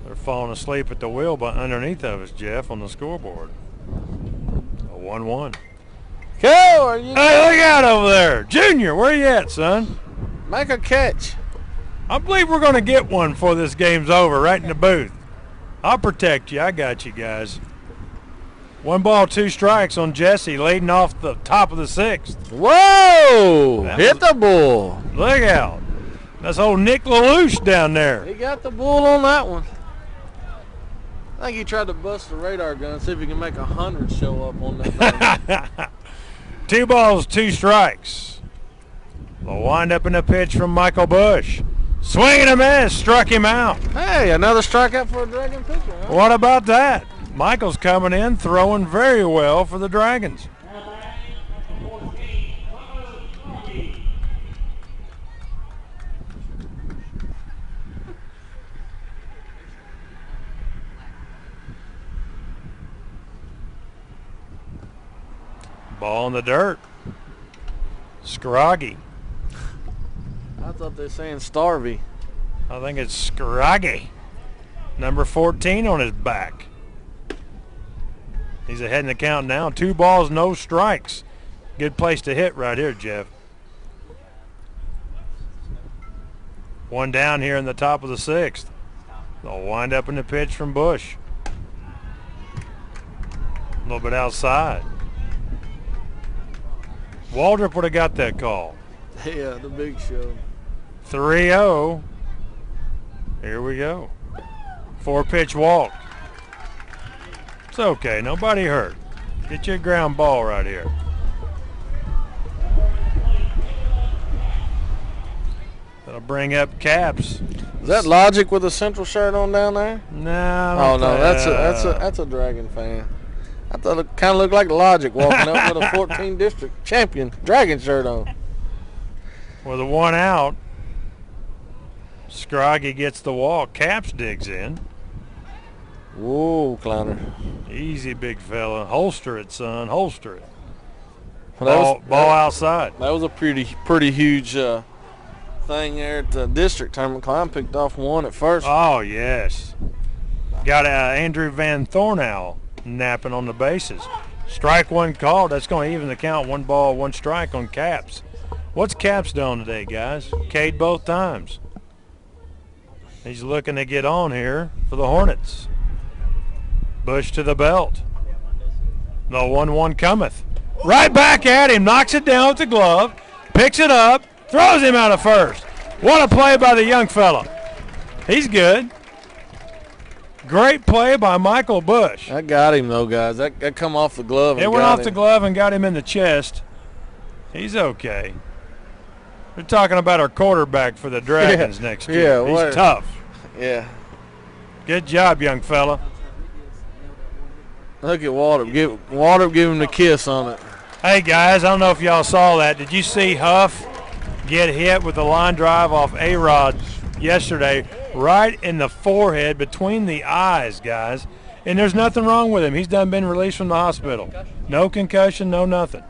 Speaker 1: They're falling asleep at the wheel but underneath of us, Jeff, on the scoreboard. A 1-1.
Speaker 2: Go! Are you
Speaker 1: Hey, look out over there. Junior, where you at, son?
Speaker 2: make a catch?
Speaker 1: I believe we're going to get one before this game's over, right in the booth. I'll protect you. I got you guys. 1 ball, 2 strikes on Jesse, leading off the top of the 6th.
Speaker 2: Whoa! Hit the bull.
Speaker 1: Look out. That's old Nick LaLoosh down there.
Speaker 2: He got the bull on that one. I think he tried to bust the radar gun, see if he can make 100 show up on that thing.
Speaker 1: 2 balls, 2 strikes. The wind up in the pitch from Michael Bush. Swing and a miss, struck him out.
Speaker 2: Hey, another strikeout for a Dragon pitcher, huh?
Speaker 1: What about that? Michael's coming in, throwing very well for the Dragons. Ball in the dirt. Scroggy.
Speaker 2: I thought they were saying Starvey.
Speaker 1: I think it's Scroggy. Number 14 on his back. He's ahead in the count now. 2 balls, no strikes. Good place to hit right here, Jeff. 1 down here in the top of the 6th. They'll wind up in the pitch from Bush. A little bit outside. Waldrop would have got that call.
Speaker 2: Yeah, the big show.
Speaker 1: 3-0. Here we go. 4-pitch walk. It's okay. Nobody hurt. Get you a ground ball right here. That'll bring up Caps.
Speaker 2: Is that Logic with a Central shirt on down there?
Speaker 1: No.
Speaker 2: Oh no, that's a Dragon fan. I thought it kind of looked like Logic walking up with a 14 district champion Dragon shirt on.
Speaker 1: With a 1 out, Scroggy gets the walk. Caps digs in.
Speaker 2: Whoa, Clowner.
Speaker 1: Easy, big fella. Holster it, son. Holster it.
Speaker 2: Well,
Speaker 1: Ball outside.
Speaker 2: That was a pretty huge thing there at the district tournament. Klein picked off 1 at first.
Speaker 1: Oh, yes. Got Andrew Van Thornow napping on the bases. Strike 1 called. That's going to even the count. 1 ball, 1 strike on Caps. What's Caps doing today, guys? K'd both times. He's looking to get on here for the Hornets. Bush to the belt. The 1-1 cometh. Right back at him. Knocks it down with the glove. Picks it up. Throws him out of first. What a play by the young fella. He's good. Great play by Michael Bush.
Speaker 2: That got him, though, guys. That come off the glove.
Speaker 1: It went off the glove and got him in the chest. He's okay. We're talking about our quarterback for the Dragons next year.
Speaker 2: Yeah,
Speaker 1: he's tough.
Speaker 2: Yeah.
Speaker 1: Good job, young fella.
Speaker 2: Look at Waldrop. Give him the kiss on it.
Speaker 1: Hey, guys, I don't know if y'all saw that. Did you see Huff get hit with a line drive off A-Rod yesterday right in the forehead between the eyes, guys? And there's nothing wrong with him. He's been released from the hospital. No concussion, no nothing.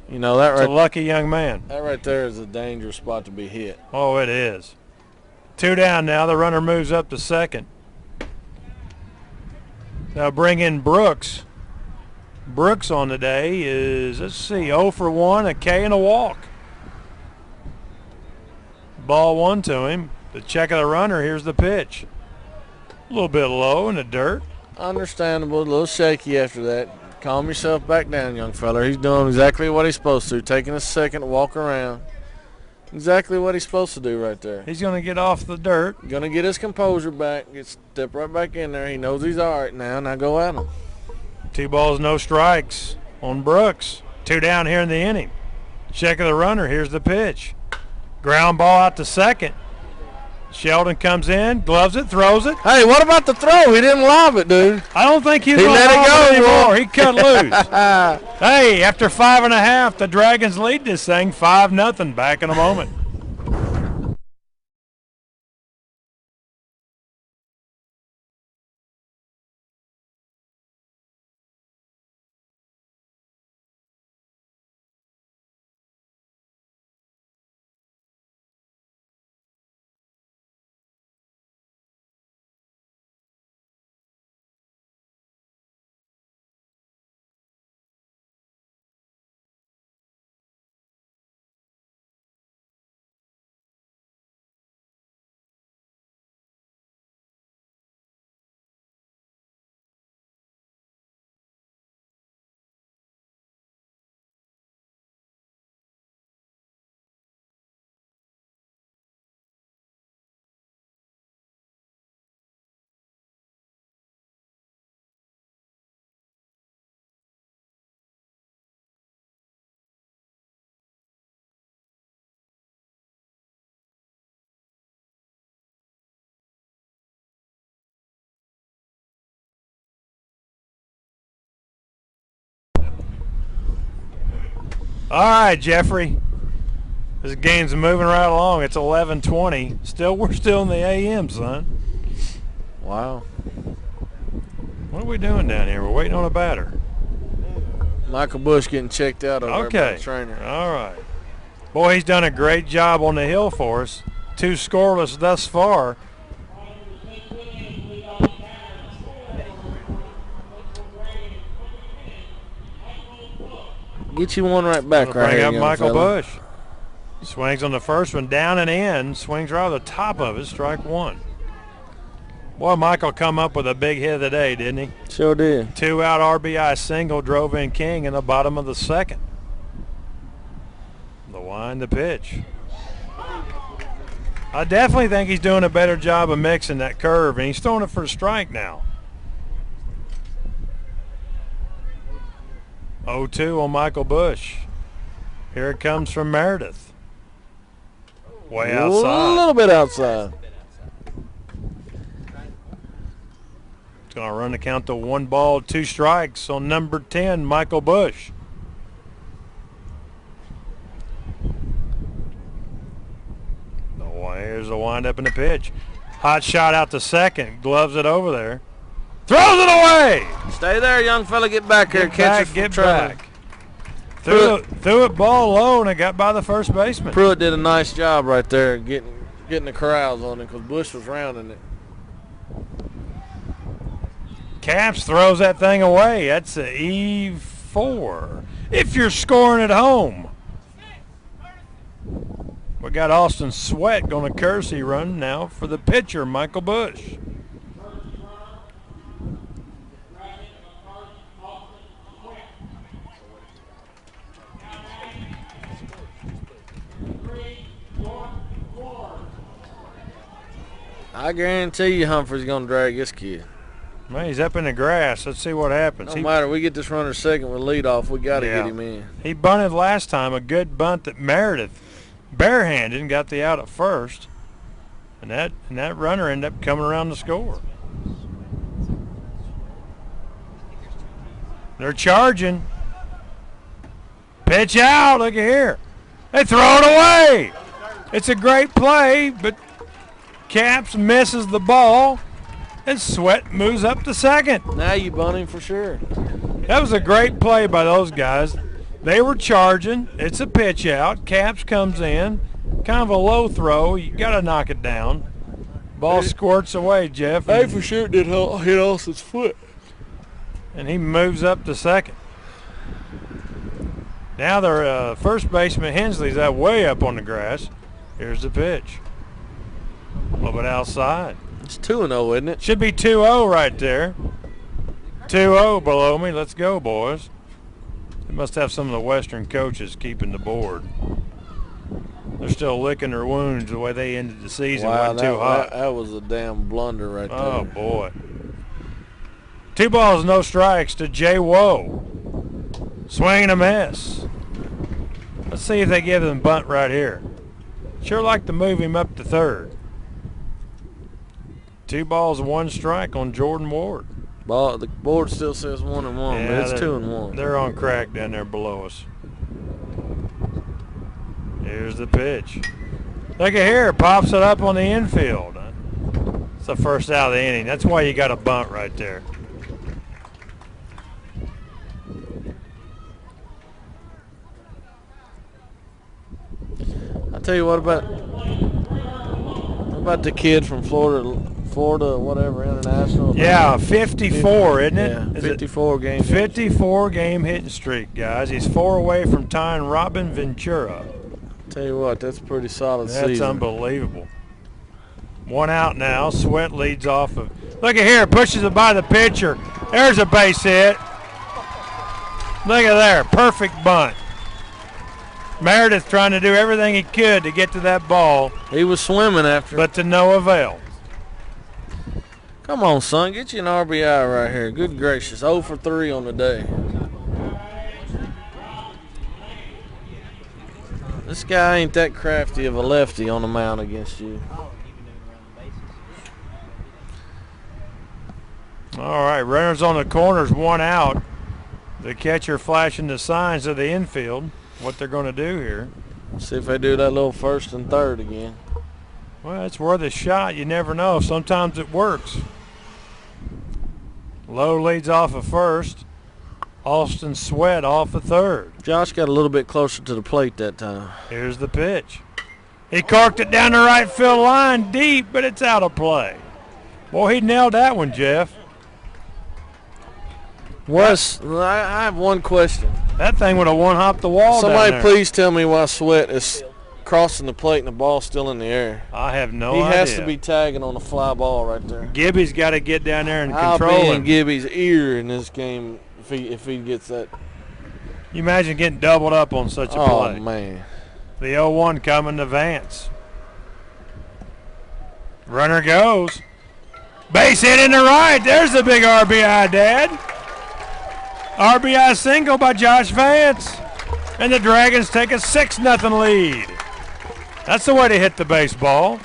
Speaker 2: You know, that
Speaker 1: It's a lucky young man.
Speaker 2: That right there is a dangerous spot to be hit.
Speaker 1: Oh, it is. 2 down now. The runner moves up to second. Now bring in Brooks. Brooks on the day is, let's see, 0 for 1, a K and a walk. Ball 1 to him. The check of the runner, here's the pitch. A little bit low in the dirt.
Speaker 2: Understandable, a little shaky after that. Calm yourself back down, young fella. He's doing exactly what he's supposed to, taking a second to walk around. Exactly what he's supposed to do right there.
Speaker 1: He's going to get off the dirt.
Speaker 2: Going to get his composure back, step right back in there. He knows he's all right now. Now go at him.
Speaker 1: 2 balls, no strikes on Brooks. 2 down here in the inning. Check of the runner. Here's the pitch. Ground ball out to second. Sheldon comes in, gloves it, throws it.
Speaker 2: Hey, what about the throw? He didn't lob it, dude.
Speaker 1: I don't think he's
Speaker 2: He
Speaker 1: going to
Speaker 2: let it
Speaker 1: lob
Speaker 2: go,
Speaker 1: it anymore.
Speaker 2: boy.
Speaker 1: He cut loose. Hey, after 5.5, the Dragons lead this thing 5-0. Back in a moment. All right, Jeffrey. This game's moving right along. It's 11:20. We're still in the AM, son.
Speaker 2: Wow.
Speaker 1: What are we doing down here? We're waiting on a batter.
Speaker 2: Michael Bush getting checked out over there by the trainer.
Speaker 1: All right. Boy, he's done a great job on the hill for us. 2 scoreless thus far.
Speaker 2: Get you one right back right
Speaker 1: Bring
Speaker 2: here,
Speaker 1: up
Speaker 2: young
Speaker 1: Michael
Speaker 2: fella.
Speaker 1: Bush. Swings on the first one, down and in. Swings right over the top of it, strike 1. Boy, Michael come up with a big hit of the day, didn't he?
Speaker 2: Sure did.
Speaker 1: 2-out RBI single, drove in King in the bottom of the second. The wind, the pitch. I definitely think he's doing a better job of mixing that curve, and he's throwing it for a strike now. 0-2 on Michael Bush. Here it comes from Meredith. Way outside.
Speaker 2: A little bit outside.
Speaker 1: It's going to run the count to 1 ball, 2 strikes on number 10, Michael Bush. Here's the windup and the pitch. Hot shot out to second. Gloves it over there. Throws it away.
Speaker 2: Stay there, young fella. Get back here.
Speaker 1: Get back. Threw it ball low, and it got by the first baseman.
Speaker 2: Pruitt did a nice job right there getting the corrals on it because Bush was rounding it.
Speaker 1: Caps throws that thing away. That's an E4. If you're scoring at home. We got Austin Sweat going to Kersey run now for the pitcher, Michael Bush.
Speaker 2: I guarantee you Humphrey's going to drag this kid.
Speaker 1: Man, he's up in the grass. Let's see what happens.
Speaker 2: No matter. We get this runner second with leadoff. We got to get him in.
Speaker 1: He bunted last time, a good bunt that Meredith barehanded and got the out at first. And that runner ended up coming around to score. They're charging. Pitch out. Look at here. They throw it away. It's a great play, but Caps misses the ball, and Sweat moves up to second.
Speaker 2: Now you bunt him for sure.
Speaker 1: That was a great play by those guys. They were charging. It's a pitch out. Caps comes in. Kind of a low throw. You got to knock it down. Ball squirts away, Jeff.
Speaker 2: Hey, for sure did hit Austin's foot.
Speaker 1: And he moves up to second. Now their first baseman, Hensley's that way up on the grass. Here's the pitch. A little bit outside.
Speaker 2: It's 2-0, isn't it?
Speaker 1: Should be 2-0 right there. 2-0 below me. Let's go, boys. They must have some of the Western coaches keeping the board. They're still licking their wounds the way they ended the season.
Speaker 2: Wow,
Speaker 1: Wasn't too hot.
Speaker 2: That was a damn blunder right there.
Speaker 1: Oh, boy. 2 balls, no strikes to Jay Woe. Swing and a miss. Let's see if they give him bunt right here. Sure like to move him up to third. 2 balls, 1 strike on Jordan Ward.
Speaker 2: The board still says 1-1, but it's 2-1.
Speaker 1: They're on crack down there below us. Here's the pitch. Look at here, pops it up on the infield. It's the first out of the inning. That's why you got a bunt right there.
Speaker 2: I tell you what about the kid from Florida, whatever, International?
Speaker 1: Yeah, 54, isn't it?
Speaker 2: Yeah,
Speaker 1: Is
Speaker 2: 54
Speaker 1: it
Speaker 2: games.
Speaker 1: 54 game hitting streak, guys. He's 4 away from tying Robin Ventura.
Speaker 2: Tell you what, that's a pretty solid
Speaker 1: That's
Speaker 2: season.
Speaker 1: unbelievable. 1 out now. Sweat leads off of. Look at here, pushes it by the pitcher. There's a base hit. Look at there, perfect bunt. Meredith trying to do everything he could to get to that ball.
Speaker 2: He was swimming after.
Speaker 1: But to no avail.
Speaker 2: Come on, son, get you an RBI right here. Good gracious, 0 for 3 on the day. This guy ain't that crafty of a lefty on the mound against you.
Speaker 1: All right, runners on the corners, 1 out. The catcher flashing the signs of the infield. What they're going to do here.
Speaker 2: See if they do that little first and third again.
Speaker 1: Well, it's worth a shot. You never know. Sometimes it works. Lowe leads off of first. Austin Sweat off of third.
Speaker 2: Josh got a little bit closer to the plate that time.
Speaker 1: Here's the pitch. He corked it down the right field line deep, but it's out of play. Boy, he nailed that one, Jeff.
Speaker 2: Wes, I have one question.
Speaker 1: That thing would have one-hopped the wall down
Speaker 2: Somebody
Speaker 1: there.
Speaker 2: please tell me why Sweat is crossing the plate and the ball's still in the air.
Speaker 1: I have no
Speaker 2: He
Speaker 1: idea.
Speaker 2: has to be tagging on a fly ball right there.
Speaker 1: Gibby's got to get down there and
Speaker 2: I'll
Speaker 1: control
Speaker 2: be
Speaker 1: him.
Speaker 2: in Gibby's ear in this game if he gets that.
Speaker 1: You imagine getting doubled up on such a play.
Speaker 2: Oh, man.
Speaker 1: The 0-1 coming to Vance. Runner goes. Base hit in the right. There's the big RBI, Dad. RBI single by Josh Vance. And the Dragons take a 6-0 lead. That's the way to hit the baseball.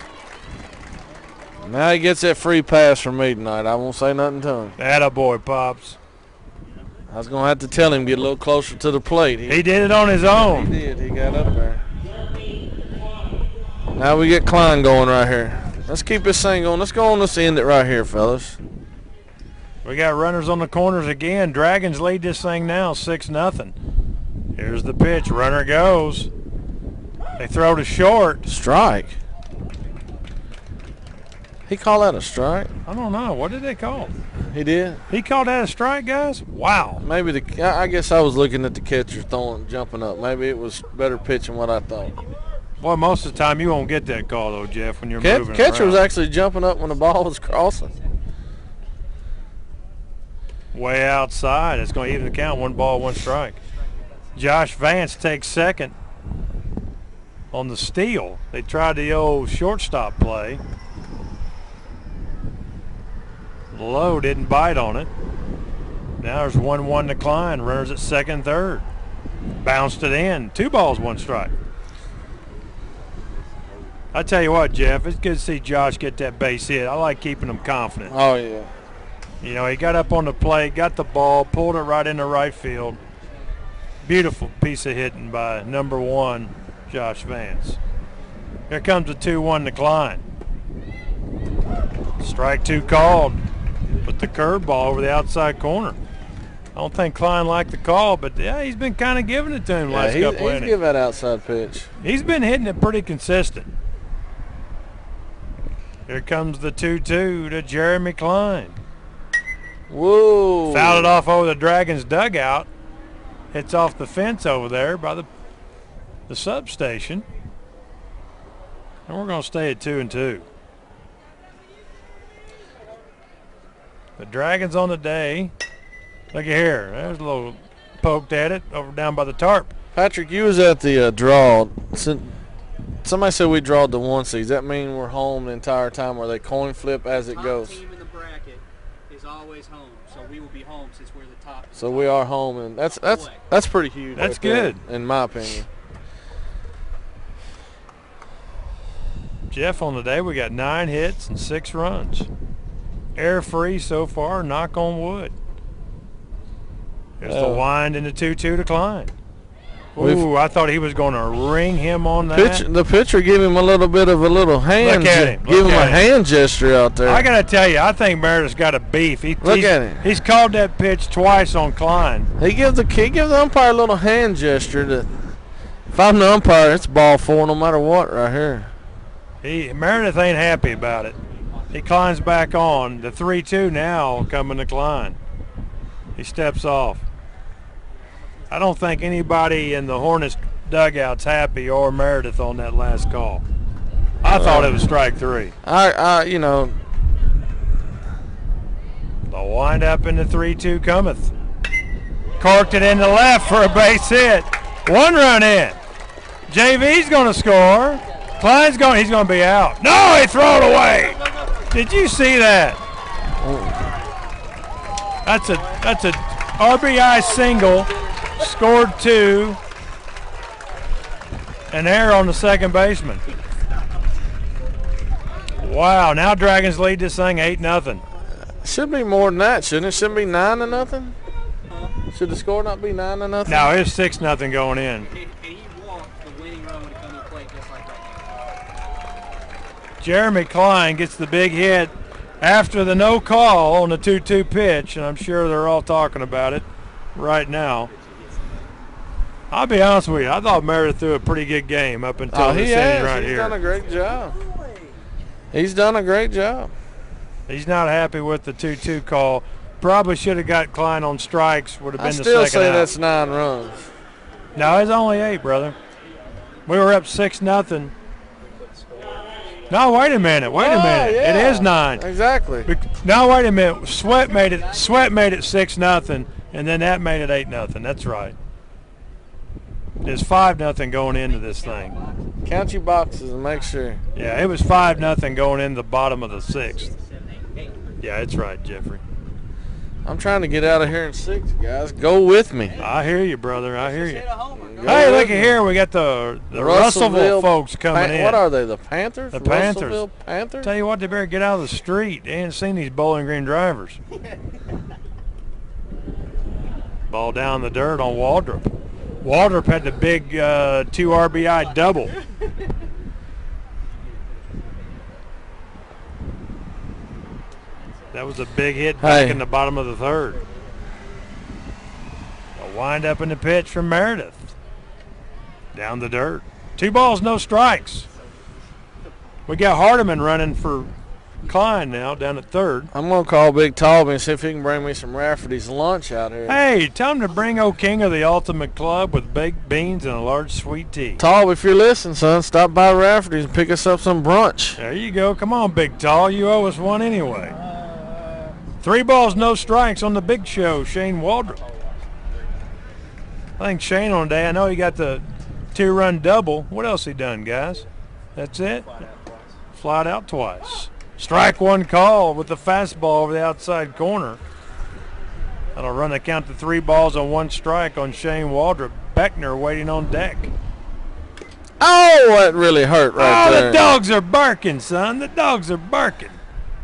Speaker 2: Now he gets that free pass from me tonight. I won't say nothing to him.
Speaker 1: Attaboy, Pops.
Speaker 2: I was going to have to tell him get a little closer to the plate.
Speaker 1: He did it on his own.
Speaker 2: He did. He got up there. Now we get Klein going right here. Let's keep this thing going. Let's go on. Let's end it right here, fellas.
Speaker 1: We got runners on the corners again. Dragons lead this thing now 6-0. Here's the pitch. Runner goes. They throw to short.
Speaker 2: Strike. He called that a strike?
Speaker 1: I don't know. What did they call?
Speaker 2: He did?
Speaker 1: He called that a strike, guys? Wow.
Speaker 2: Maybe I guess I was looking at the catcher jumping up. Maybe it was better pitch than what I thought.
Speaker 1: Boy, most of the time you won't get that call, though, Jeff, when you're moving
Speaker 2: Catcher
Speaker 1: around.
Speaker 2: was actually jumping up when the ball was crossing.
Speaker 1: Way outside. It's going to even the count. 1 ball, 1 strike. Josh Vance takes second on the steal. They tried the old shortstop play. Lowe didn't bite on it. Now there's 1-1 decline. Runners at second, third. Bounced it in. 2 balls, 1 strike. I tell you what, Jeff, it's good to see Josh get that base hit. I like keeping him confident.
Speaker 2: Oh, yeah.
Speaker 1: You know, he got up on the plate, got the ball, pulled it right into right field. Beautiful piece of hitting by number 1, Josh Vance. Here comes the 2-1 decline. Strike 2 called with the curveball over the outside corner. I don't think Klein liked the call, but yeah, he's been kind of giving it to him last couple
Speaker 2: he's
Speaker 1: innings.
Speaker 2: give that outside pitch.
Speaker 1: He's been hitting it pretty consistent. Here comes the 2-2 to Jeremy Klein.
Speaker 2: Whoa.
Speaker 1: Fouled it off over the Dragons' dugout. Hits off the fence over there by the substation. And we're going to stay at 2-2. The Dragons on the day. Look at here. There's a little poked at it over down by the tarp.
Speaker 2: Patrick, you was at the draw. Somebody said we drawed the 1 seed. Does that mean we're home the entire time, or they coin flip as it goes?
Speaker 3: Top team in the bracket is always home, so we will be home since we're the top.
Speaker 2: So we are home, and that's pretty huge.
Speaker 1: That's
Speaker 2: right there,
Speaker 1: good.
Speaker 2: in my opinion.
Speaker 1: Jeff, on the day we got 9 hits and 6 runs. Air free so far, knock on wood. There's the wind and the 2-2 decline. Ooh, I thought he was going to ring him on that.
Speaker 2: The pitcher gave him a little bit of a little hand.
Speaker 1: Look at him.
Speaker 2: Give him a hand gesture out there.
Speaker 1: I got to tell you, I think Meredith's got a beef.
Speaker 2: Look at him.
Speaker 1: He's called that pitch twice on Klein.
Speaker 2: He gives the umpire a little hand gesture. That if I'm the umpire, it's ball 4 no matter what right here.
Speaker 1: Meredith ain't happy about it. He climbs back on. The 3-2 now coming to Klein. He steps off. I don't think anybody in the Hornets dugout's happy or Meredith on that last call. I thought it was strike 3.
Speaker 2: You know.
Speaker 1: The wind up in the 3-2 cometh. Corked it in the left for a base hit. 1 run in. JV's going to score. Klein's going. He's going to be out. No, he threw it away. Did you see that? That's a RBI single. Scored 2. An error on the second baseman. Wow, now Dragons lead this thing 8-0.
Speaker 2: Should be more than that, shouldn't it? Shouldn't be 9-0. Should the score not be 9-0?
Speaker 1: No, it's 6-0 going in.
Speaker 3: He walked the winning run when he come to play just like that.
Speaker 1: Jeremy Klein gets the big hit after the no call on the 2-2 pitch, and I'm sure they're all talking about it right now. I'll be honest with you, I thought Meredith threw a pretty good game up until this inning right here.
Speaker 2: He's done a great job. He's done a great job.
Speaker 1: He's not happy with the 2-2 call. Probably should have got Klein on strikes. Would have been the second out.
Speaker 2: I still say that's 9 runs.
Speaker 1: No, it's only 8, brother. We were up 6-0. No, wait a minute.
Speaker 2: Yeah.
Speaker 1: It is 9.
Speaker 2: Exactly.
Speaker 1: No, wait a minute. Sweat made it 6-0, and then that made it 8-0. That's right. It's 5-0 going into this thing.
Speaker 2: Count your boxes and make sure.
Speaker 1: Yeah, it was 5-0 going into the bottom of the 6th. Yeah, it's right, Jeffrey.
Speaker 2: I'm trying to get out of here in 6, guys. Go with me.
Speaker 1: I hear you, brother. I hear you.
Speaker 2: Go
Speaker 1: Hey,
Speaker 2: with
Speaker 1: look at
Speaker 2: me.
Speaker 1: here. We got the Russellville folks coming in.
Speaker 2: What are they, the Panthers?
Speaker 1: The Panthers.
Speaker 2: Russellville Panthers?
Speaker 1: Tell you what, they better get out of the street. They ain't seen these Bowling Green drivers. Ball down the dirt on Waldrop. Waldrop had the big 2 RBI double. That was a big hit back in the bottom of the 3rd. A wind up in the pitch from Meredith. Down the dirt. 2 balls, no strikes. We got Hardiman running for Klein now down at 3rd.
Speaker 2: I'm going to call Big Talby and see if he can bring me some Rafferty's lunch out here.
Speaker 1: Hey, tell him to bring O'King of the Ultimate Club with baked beans and a large sweet tea.
Speaker 2: Talby, if you're listening, son, stop by Rafferty's and pick us up some brunch.
Speaker 1: There you go. Come on, Big Tall. You owe us one anyway. 3 balls, no strikes on the big show, Shane Waldrop. I think Shane on the day, I know he got the 2-run double. What else he done, guys? That's it? Flied out twice. Strike 1 call with the fastball over the outside corner. That'll run the count to 3 balls on 1 strike on Shane Waldrop. Beckner waiting on deck.
Speaker 2: Oh, that really hurt right there.
Speaker 1: Oh, the dogs are barking, son. The dogs are barking.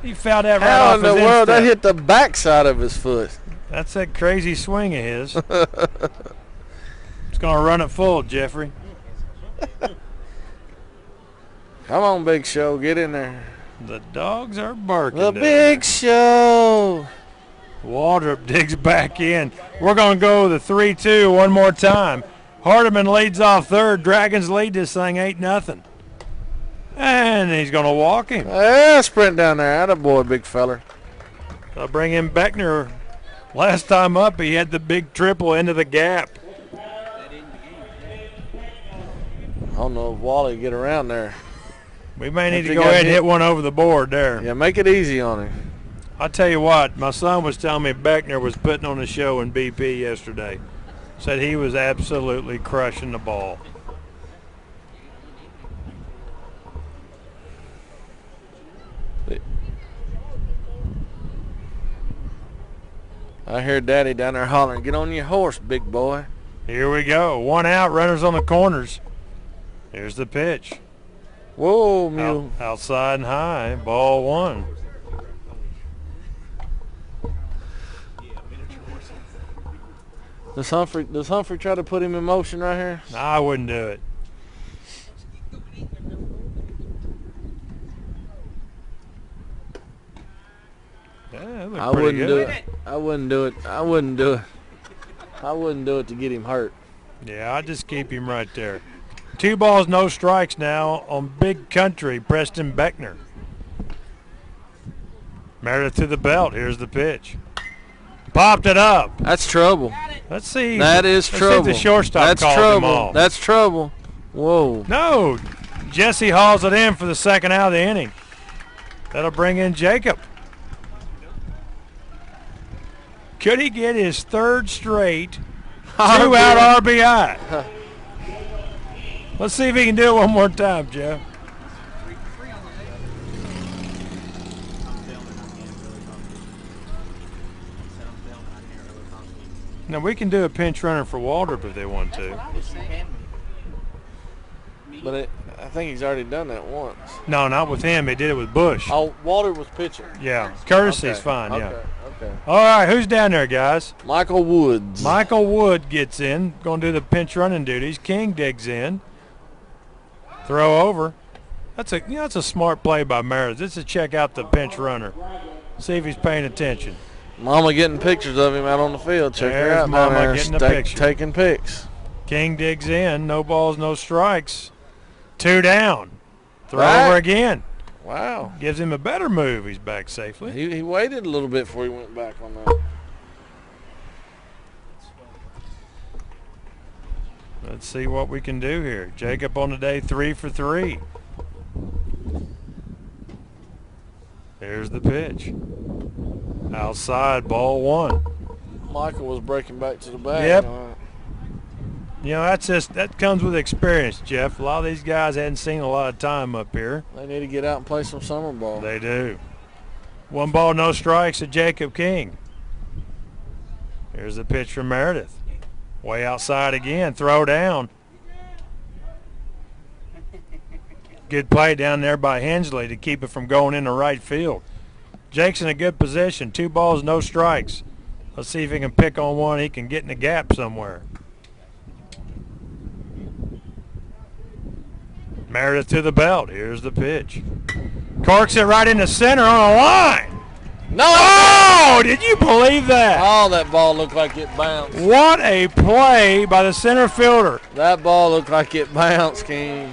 Speaker 1: He fouled that right
Speaker 2: How
Speaker 1: off
Speaker 2: in the
Speaker 1: his
Speaker 2: world? That
Speaker 1: instep.
Speaker 2: hit the backside of his foot.
Speaker 1: That's that crazy swing of his. It's going to run it full, Jeffrey.
Speaker 2: Come on, Big Show. Get in there.
Speaker 1: The dogs are barking.
Speaker 2: The
Speaker 1: down
Speaker 2: Big
Speaker 1: there.
Speaker 2: Show.
Speaker 1: Waldrop digs back in. We're going to go the 3-2 one more time. Hardiman leads off 3rd. Dragons lead this thing 8-0. And he's going to walk him.
Speaker 2: Yeah, sprint down there. Attaboy, big feller.
Speaker 1: They'll bring in Beckner. Last time up, he had the big triple into the gap.
Speaker 2: I don't know if Wally can get around there.
Speaker 1: We may need to go ahead and hit one over the board there.
Speaker 2: Yeah, make it easy on him.
Speaker 1: I'll tell you what, my son was telling me Beckner was putting on a show in BP yesterday. Said he was absolutely crushing the ball.
Speaker 2: I hear Daddy down there hollering, "Get on your horse, big boy."
Speaker 1: Here we go. 1 out, runners on the corners. Here's the pitch.
Speaker 2: Whoa, Mule.
Speaker 1: Outside and high, ball one.
Speaker 2: Does Humphrey try to put him in motion right here?
Speaker 1: No, I wouldn't do it. Yeah, that looked
Speaker 2: I
Speaker 1: pretty
Speaker 2: wouldn't do
Speaker 1: good.
Speaker 2: it. I wouldn't do it. I wouldn't do it. I wouldn't do it to get him hurt.
Speaker 1: Yeah, I'd just keep him right there. 2 balls, no strikes now on Big Country, Preston Beckner. Meredith to the belt. Here's the pitch. Popped it up.
Speaker 2: That's trouble.
Speaker 1: Let's see.
Speaker 2: That is
Speaker 1: Let's
Speaker 2: trouble.
Speaker 1: see if the shortstop
Speaker 2: That's
Speaker 1: called
Speaker 2: trouble.
Speaker 1: him off.
Speaker 2: That's trouble. Whoa.
Speaker 1: No. Jesse hauls it in for the second out of the inning. That'll bring in Jacob. Could he get his third straight 2-out RBI? Let's see if he can do it one more time, Jeff. Now, we can do a pinch runner for Waldrop if they want to.
Speaker 2: But I think he's already done that once.
Speaker 1: No, not with him. He did it with Bush.
Speaker 2: Oh, Walter was pitching.
Speaker 1: Yeah, courtesy's
Speaker 2: Okay.
Speaker 1: fine, yeah.
Speaker 2: Okay.
Speaker 1: All right, who's down there, guys?
Speaker 2: Michael Woods.
Speaker 1: Michael Wood gets in, going to do the pinch running duties. King digs in. Throw over. That's a smart play by Meredith. Just to check out the pinch runner. See if he's paying attention.
Speaker 2: Mama getting pictures of him out on the field. Check her
Speaker 1: There's
Speaker 2: out
Speaker 1: Mama
Speaker 2: down there.
Speaker 1: getting a picture.
Speaker 2: Taking pics.
Speaker 1: King digs in. No balls, no strikes. 2 down. Throw
Speaker 2: Back.
Speaker 1: over again.
Speaker 2: Wow.
Speaker 1: Gives him a better move. He's back safely.
Speaker 2: He waited a little bit before he went back on that.
Speaker 1: Let's see what we can do here. Jacob on the day 3 for 3. There's the pitch. Outside, ball 1.
Speaker 2: Michael was breaking back to the bag.
Speaker 1: Yep. You know, that comes with experience, Jeff. A lot of these guys hadn't seen a lot of time up here.
Speaker 2: They need to get out and play some summer ball.
Speaker 1: They do. 1 ball, no strikes to Jacob King. Here's the pitch from Meredith. Way outside again. Throw down. Good play down there by Hensley to keep it from going into right field. Jake's in a good position. 2 balls, no strikes. Let's see if he can pick on one. He can get in the gap somewhere. Meredith to the belt. Here's the pitch. Corks it right in the center on a line.
Speaker 2: No!
Speaker 1: Oh, did you believe that?
Speaker 2: Oh, that ball looked like it bounced.
Speaker 1: What a play by the center fielder.
Speaker 2: That ball looked like it bounced, King.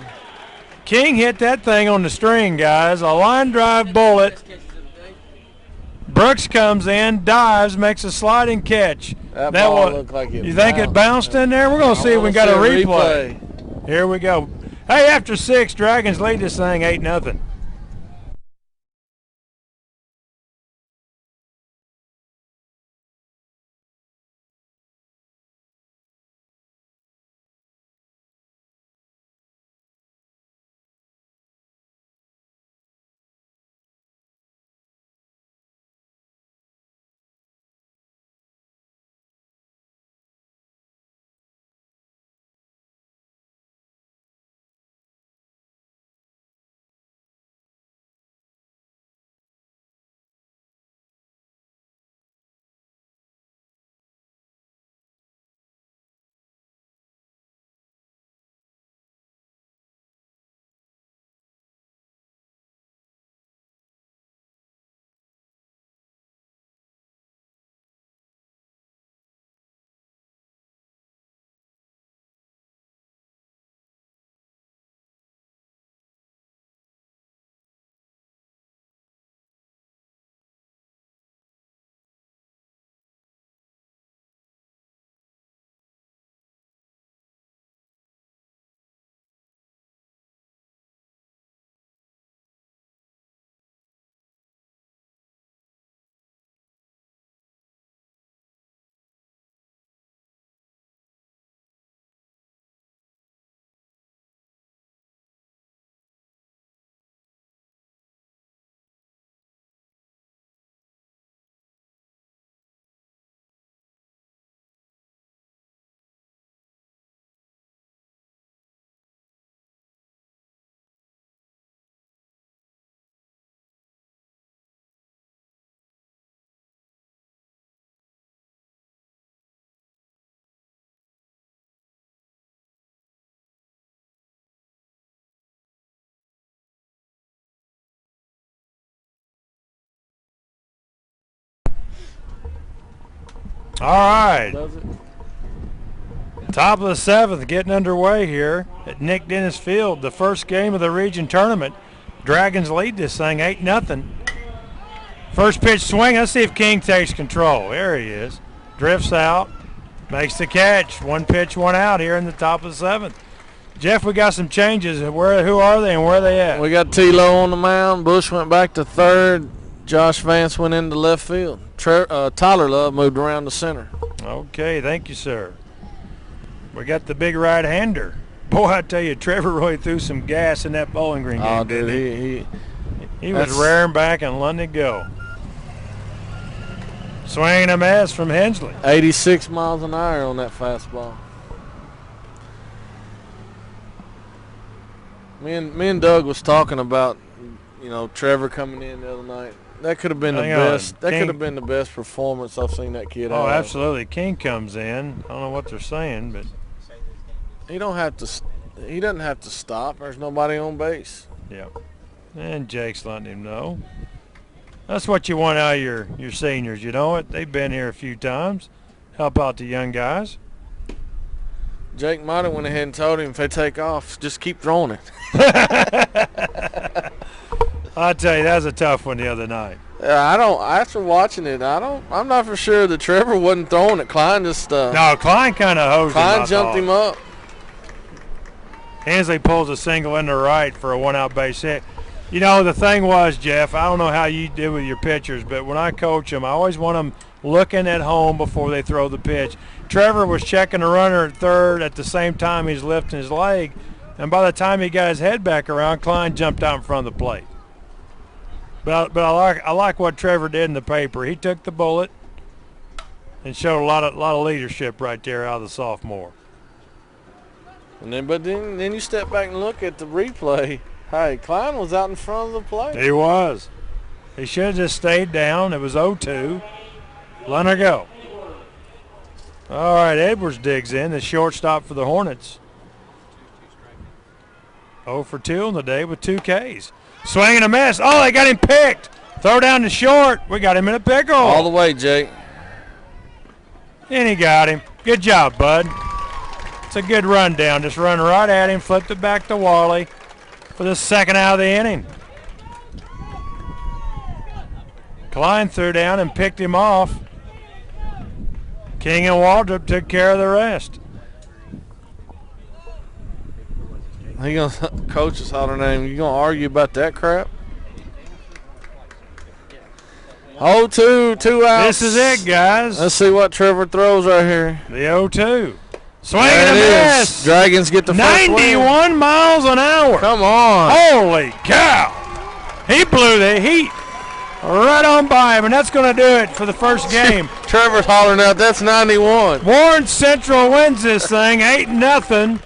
Speaker 1: King hit that thing on the string, guys. A line drive bullet. Brooks comes in, dives, makes a sliding catch.
Speaker 2: That ball looked like it
Speaker 1: You think it bounced in there? We're going to see if we got a replay. Here we go. Hey, after 6, Dragons lead this thing 8-0. All right.
Speaker 2: Does it?
Speaker 1: Top of the 7th, getting underway here at Nick Dennis Field. The first game of the region tournament. Dragons lead this thing 8-0. First pitch swing. Let's see if King takes control. There he is. Drifts out. Makes the catch. One pitch, one out here in the top of the 7th. Jeff, we got some changes. Who are they and where are they at?
Speaker 2: We got T-Lo on the mound. Bush went back to third. Josh Vance went into left field. Tyler Love moved around the center.
Speaker 1: Okay, thank you, sir. We got the big right-hander. Boy, I tell you, Trevor really threw some gas in that Bowling Green game.
Speaker 2: Oh, dude,
Speaker 1: he was raring back and letting it go. Swinging a miss from Hensley.
Speaker 2: 86 miles an hour on that fastball. Me and Doug was talking about, Trevor coming in the other night. That could have been the best. That could have been the best performance I've seen that kid have.
Speaker 1: Oh, absolutely. King comes in. I don't know what they're saying, but
Speaker 2: he doesn't have to stop. There's nobody on base.
Speaker 1: Yeah. And Jake's letting him know. That's what you want out of your seniors. You know it. They've been here a few times. Help out the young guys.
Speaker 2: Jake might have went ahead and told him if they take off, just keep throwing it.
Speaker 1: I'll tell you, that was a tough one the other night.
Speaker 2: After watching it, I'm not for sure that Trevor wasn't throwing it. Klein just.
Speaker 1: No, Klein kind of hosed him.
Speaker 2: Klein jumped him up.
Speaker 1: Hensley pulls a single in the right for a one-out base hit. You know, the thing was, Jeff, I don't know how you do with your pitchers, but when I coach them, I always want them looking at home before they throw the pitch. Trevor was checking the runner at third at the same time he's lifting his leg, and by the time he got his head back around, Klein jumped out in front of the plate. But I like what Trevor did in the paper. He took the bullet and showed a lot of leadership right there out of the sophomore.
Speaker 2: And then you step back and look at the replay. Hey, Klein was out in front of the plate.
Speaker 1: He was. He should have just stayed down. It was 0-2. Let her go. All right, Edwards digs in, the shortstop for the Hornets. 0 for 2 on the day with 2 Ks. Swing and a miss. Oh, they got him picked. Throw down to short. We got him in a pickle.
Speaker 2: All the way, Jake.
Speaker 1: And he got him. Good job, bud. It's a good rundown. Just run right at him, flipped it back to Wally for the second out of the inning. Klein threw down and picked him off. King and Waldrop took care of the rest.
Speaker 2: Coach is hollering at him. You gonna argue about that crap? 0-2, 2 outs.
Speaker 1: This is it, guys.
Speaker 2: Let's see what Trevor throws right here.
Speaker 1: The 0-2. Swing and a miss.
Speaker 2: Dragons get the first win.
Speaker 1: 91 miles an hour.
Speaker 2: Come on.
Speaker 1: Holy cow. He blew the heat right on by him, and that's going to do it for the first game.
Speaker 2: Trevor's hollering out, that's 91.
Speaker 1: Warren Central wins this thing 8-0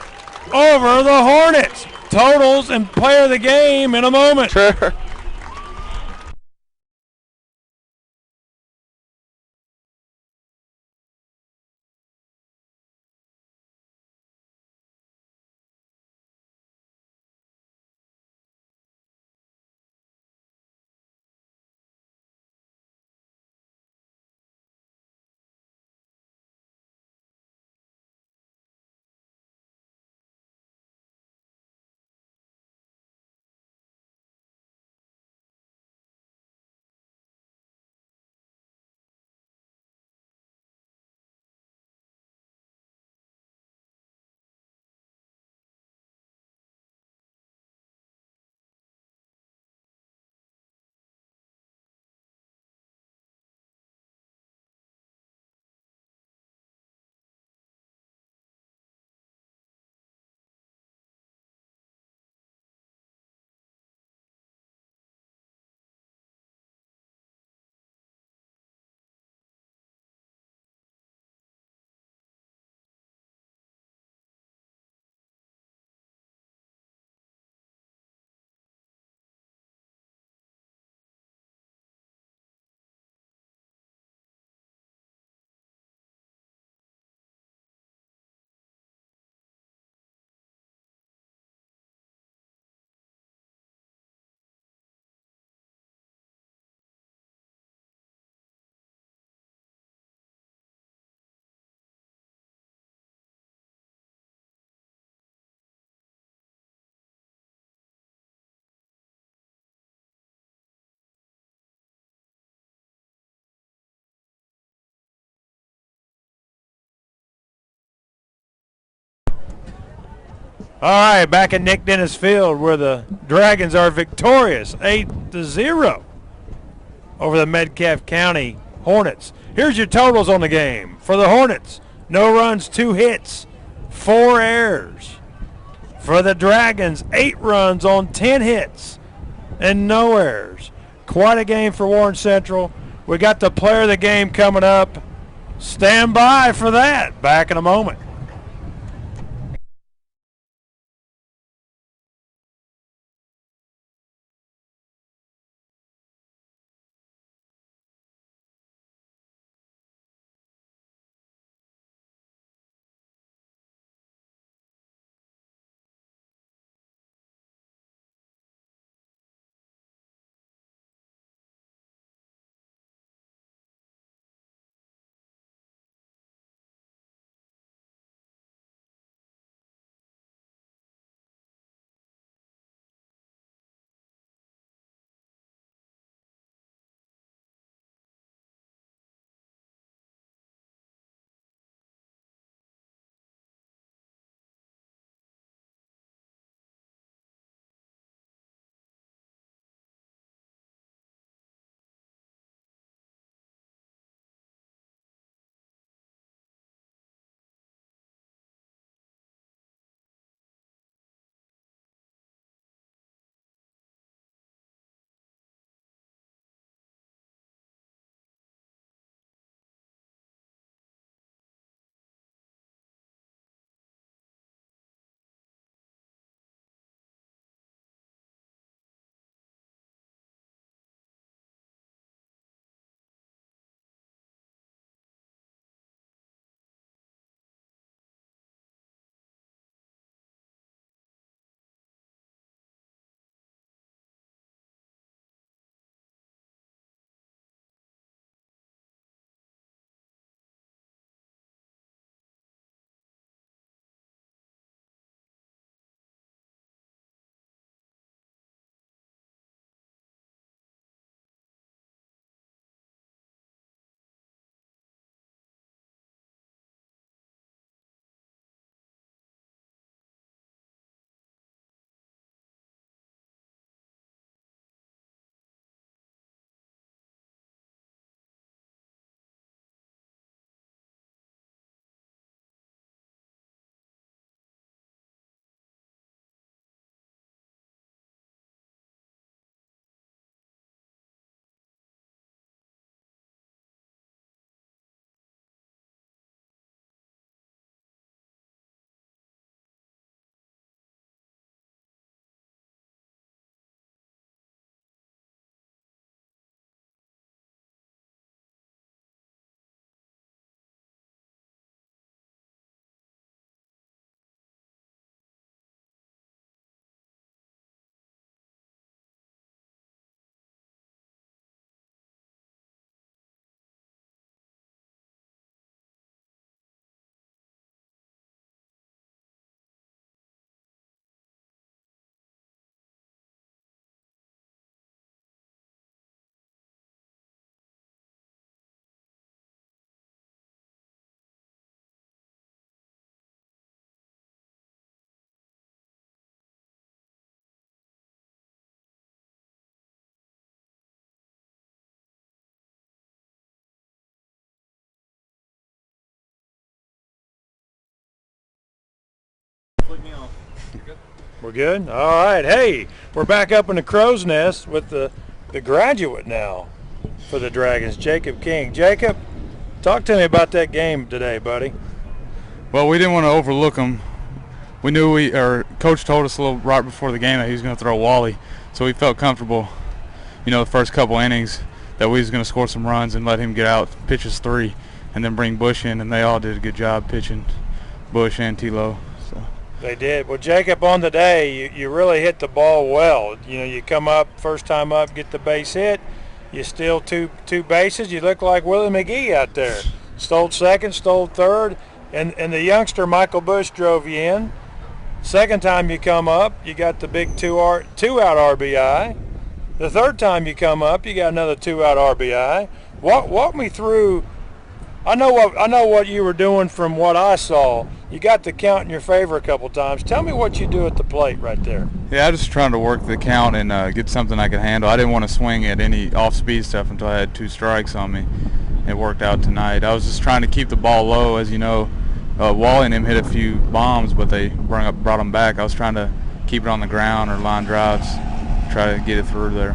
Speaker 1: over the Hornets. Totals and player of the game in a moment.
Speaker 2: Trevor.
Speaker 1: All right, back at Nick Dennis Field where the Dragons are victorious 8-0 over the Metcalfe County Hornets. Here's your totals on the game. For the Hornets, no runs, 2 hits, 4 errors. For the Dragons, 8 runs on 10 hits and no errors. Quite a game for Warren Central. We got the player of the game coming up. Stand by for that. Back in a moment. We're good? All right. Hey, we're back up in the crow's nest with the graduate now for the Dragons, Jacob King. Jacob, talk to me about that game today, buddy.
Speaker 4: Well, we didn't want to overlook them. We knew Coach told us a little right before the game that he was going to throw Wally, so we felt comfortable, the first couple innings that we was going to score some runs and let him get out, pitch us 3, and then bring Bush in, and they all did a good job pitching, Bush and T-Lo. So.
Speaker 1: They did. Well, Jacob, on the day, you really hit the ball well. You come up, first time up, get the base hit. You steal two bases. You look like Willie McGee out there. Stole second, stole third, and the youngster Michael Bush drove you in. Second time you come up, you got the big two-out RBI. The third time you come up, you got another 2-out RBI. Walk me through. I know what you were doing from what I saw, You got the count in your favor a couple times. Tell me what you do at the plate right there.
Speaker 4: Yeah, I was just trying to work the count and get something I could handle. I didn't want to swing at any off-speed stuff until I had 2 strikes on me. It worked out tonight. I was just trying to keep the ball low. As you know, Wally and him hit a few bombs, but they brought them back. I was trying to keep it on the ground or line drives, try to get it through there.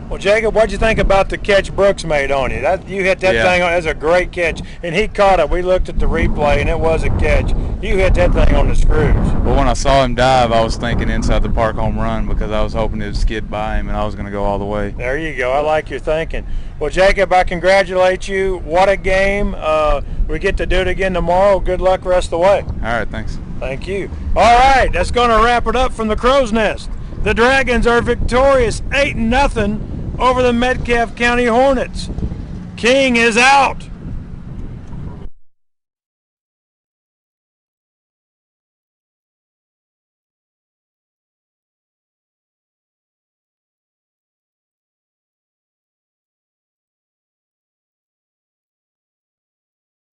Speaker 1: Well, Jacob, what'd you think about the catch Brooks made on you? You hit that thing on. That's a great catch, and he caught it. We looked at the replay, and it was a catch. You hit that thing on the screws.
Speaker 4: Well, when I saw him dive, I was thinking inside the park home run because I was hoping it would skid by him, and I was going to go all the way.
Speaker 1: There you go. I like your thinking. Well, Jacob, I congratulate you. What a game. We get to do it again tomorrow. Good luck the rest of the way.
Speaker 4: All right, thanks.
Speaker 1: Thank you. All right, that's going to wrap it up from the Crow's Nest. The Dragons are victorious 8-0 over the Metcalfe County Hornets. King is out.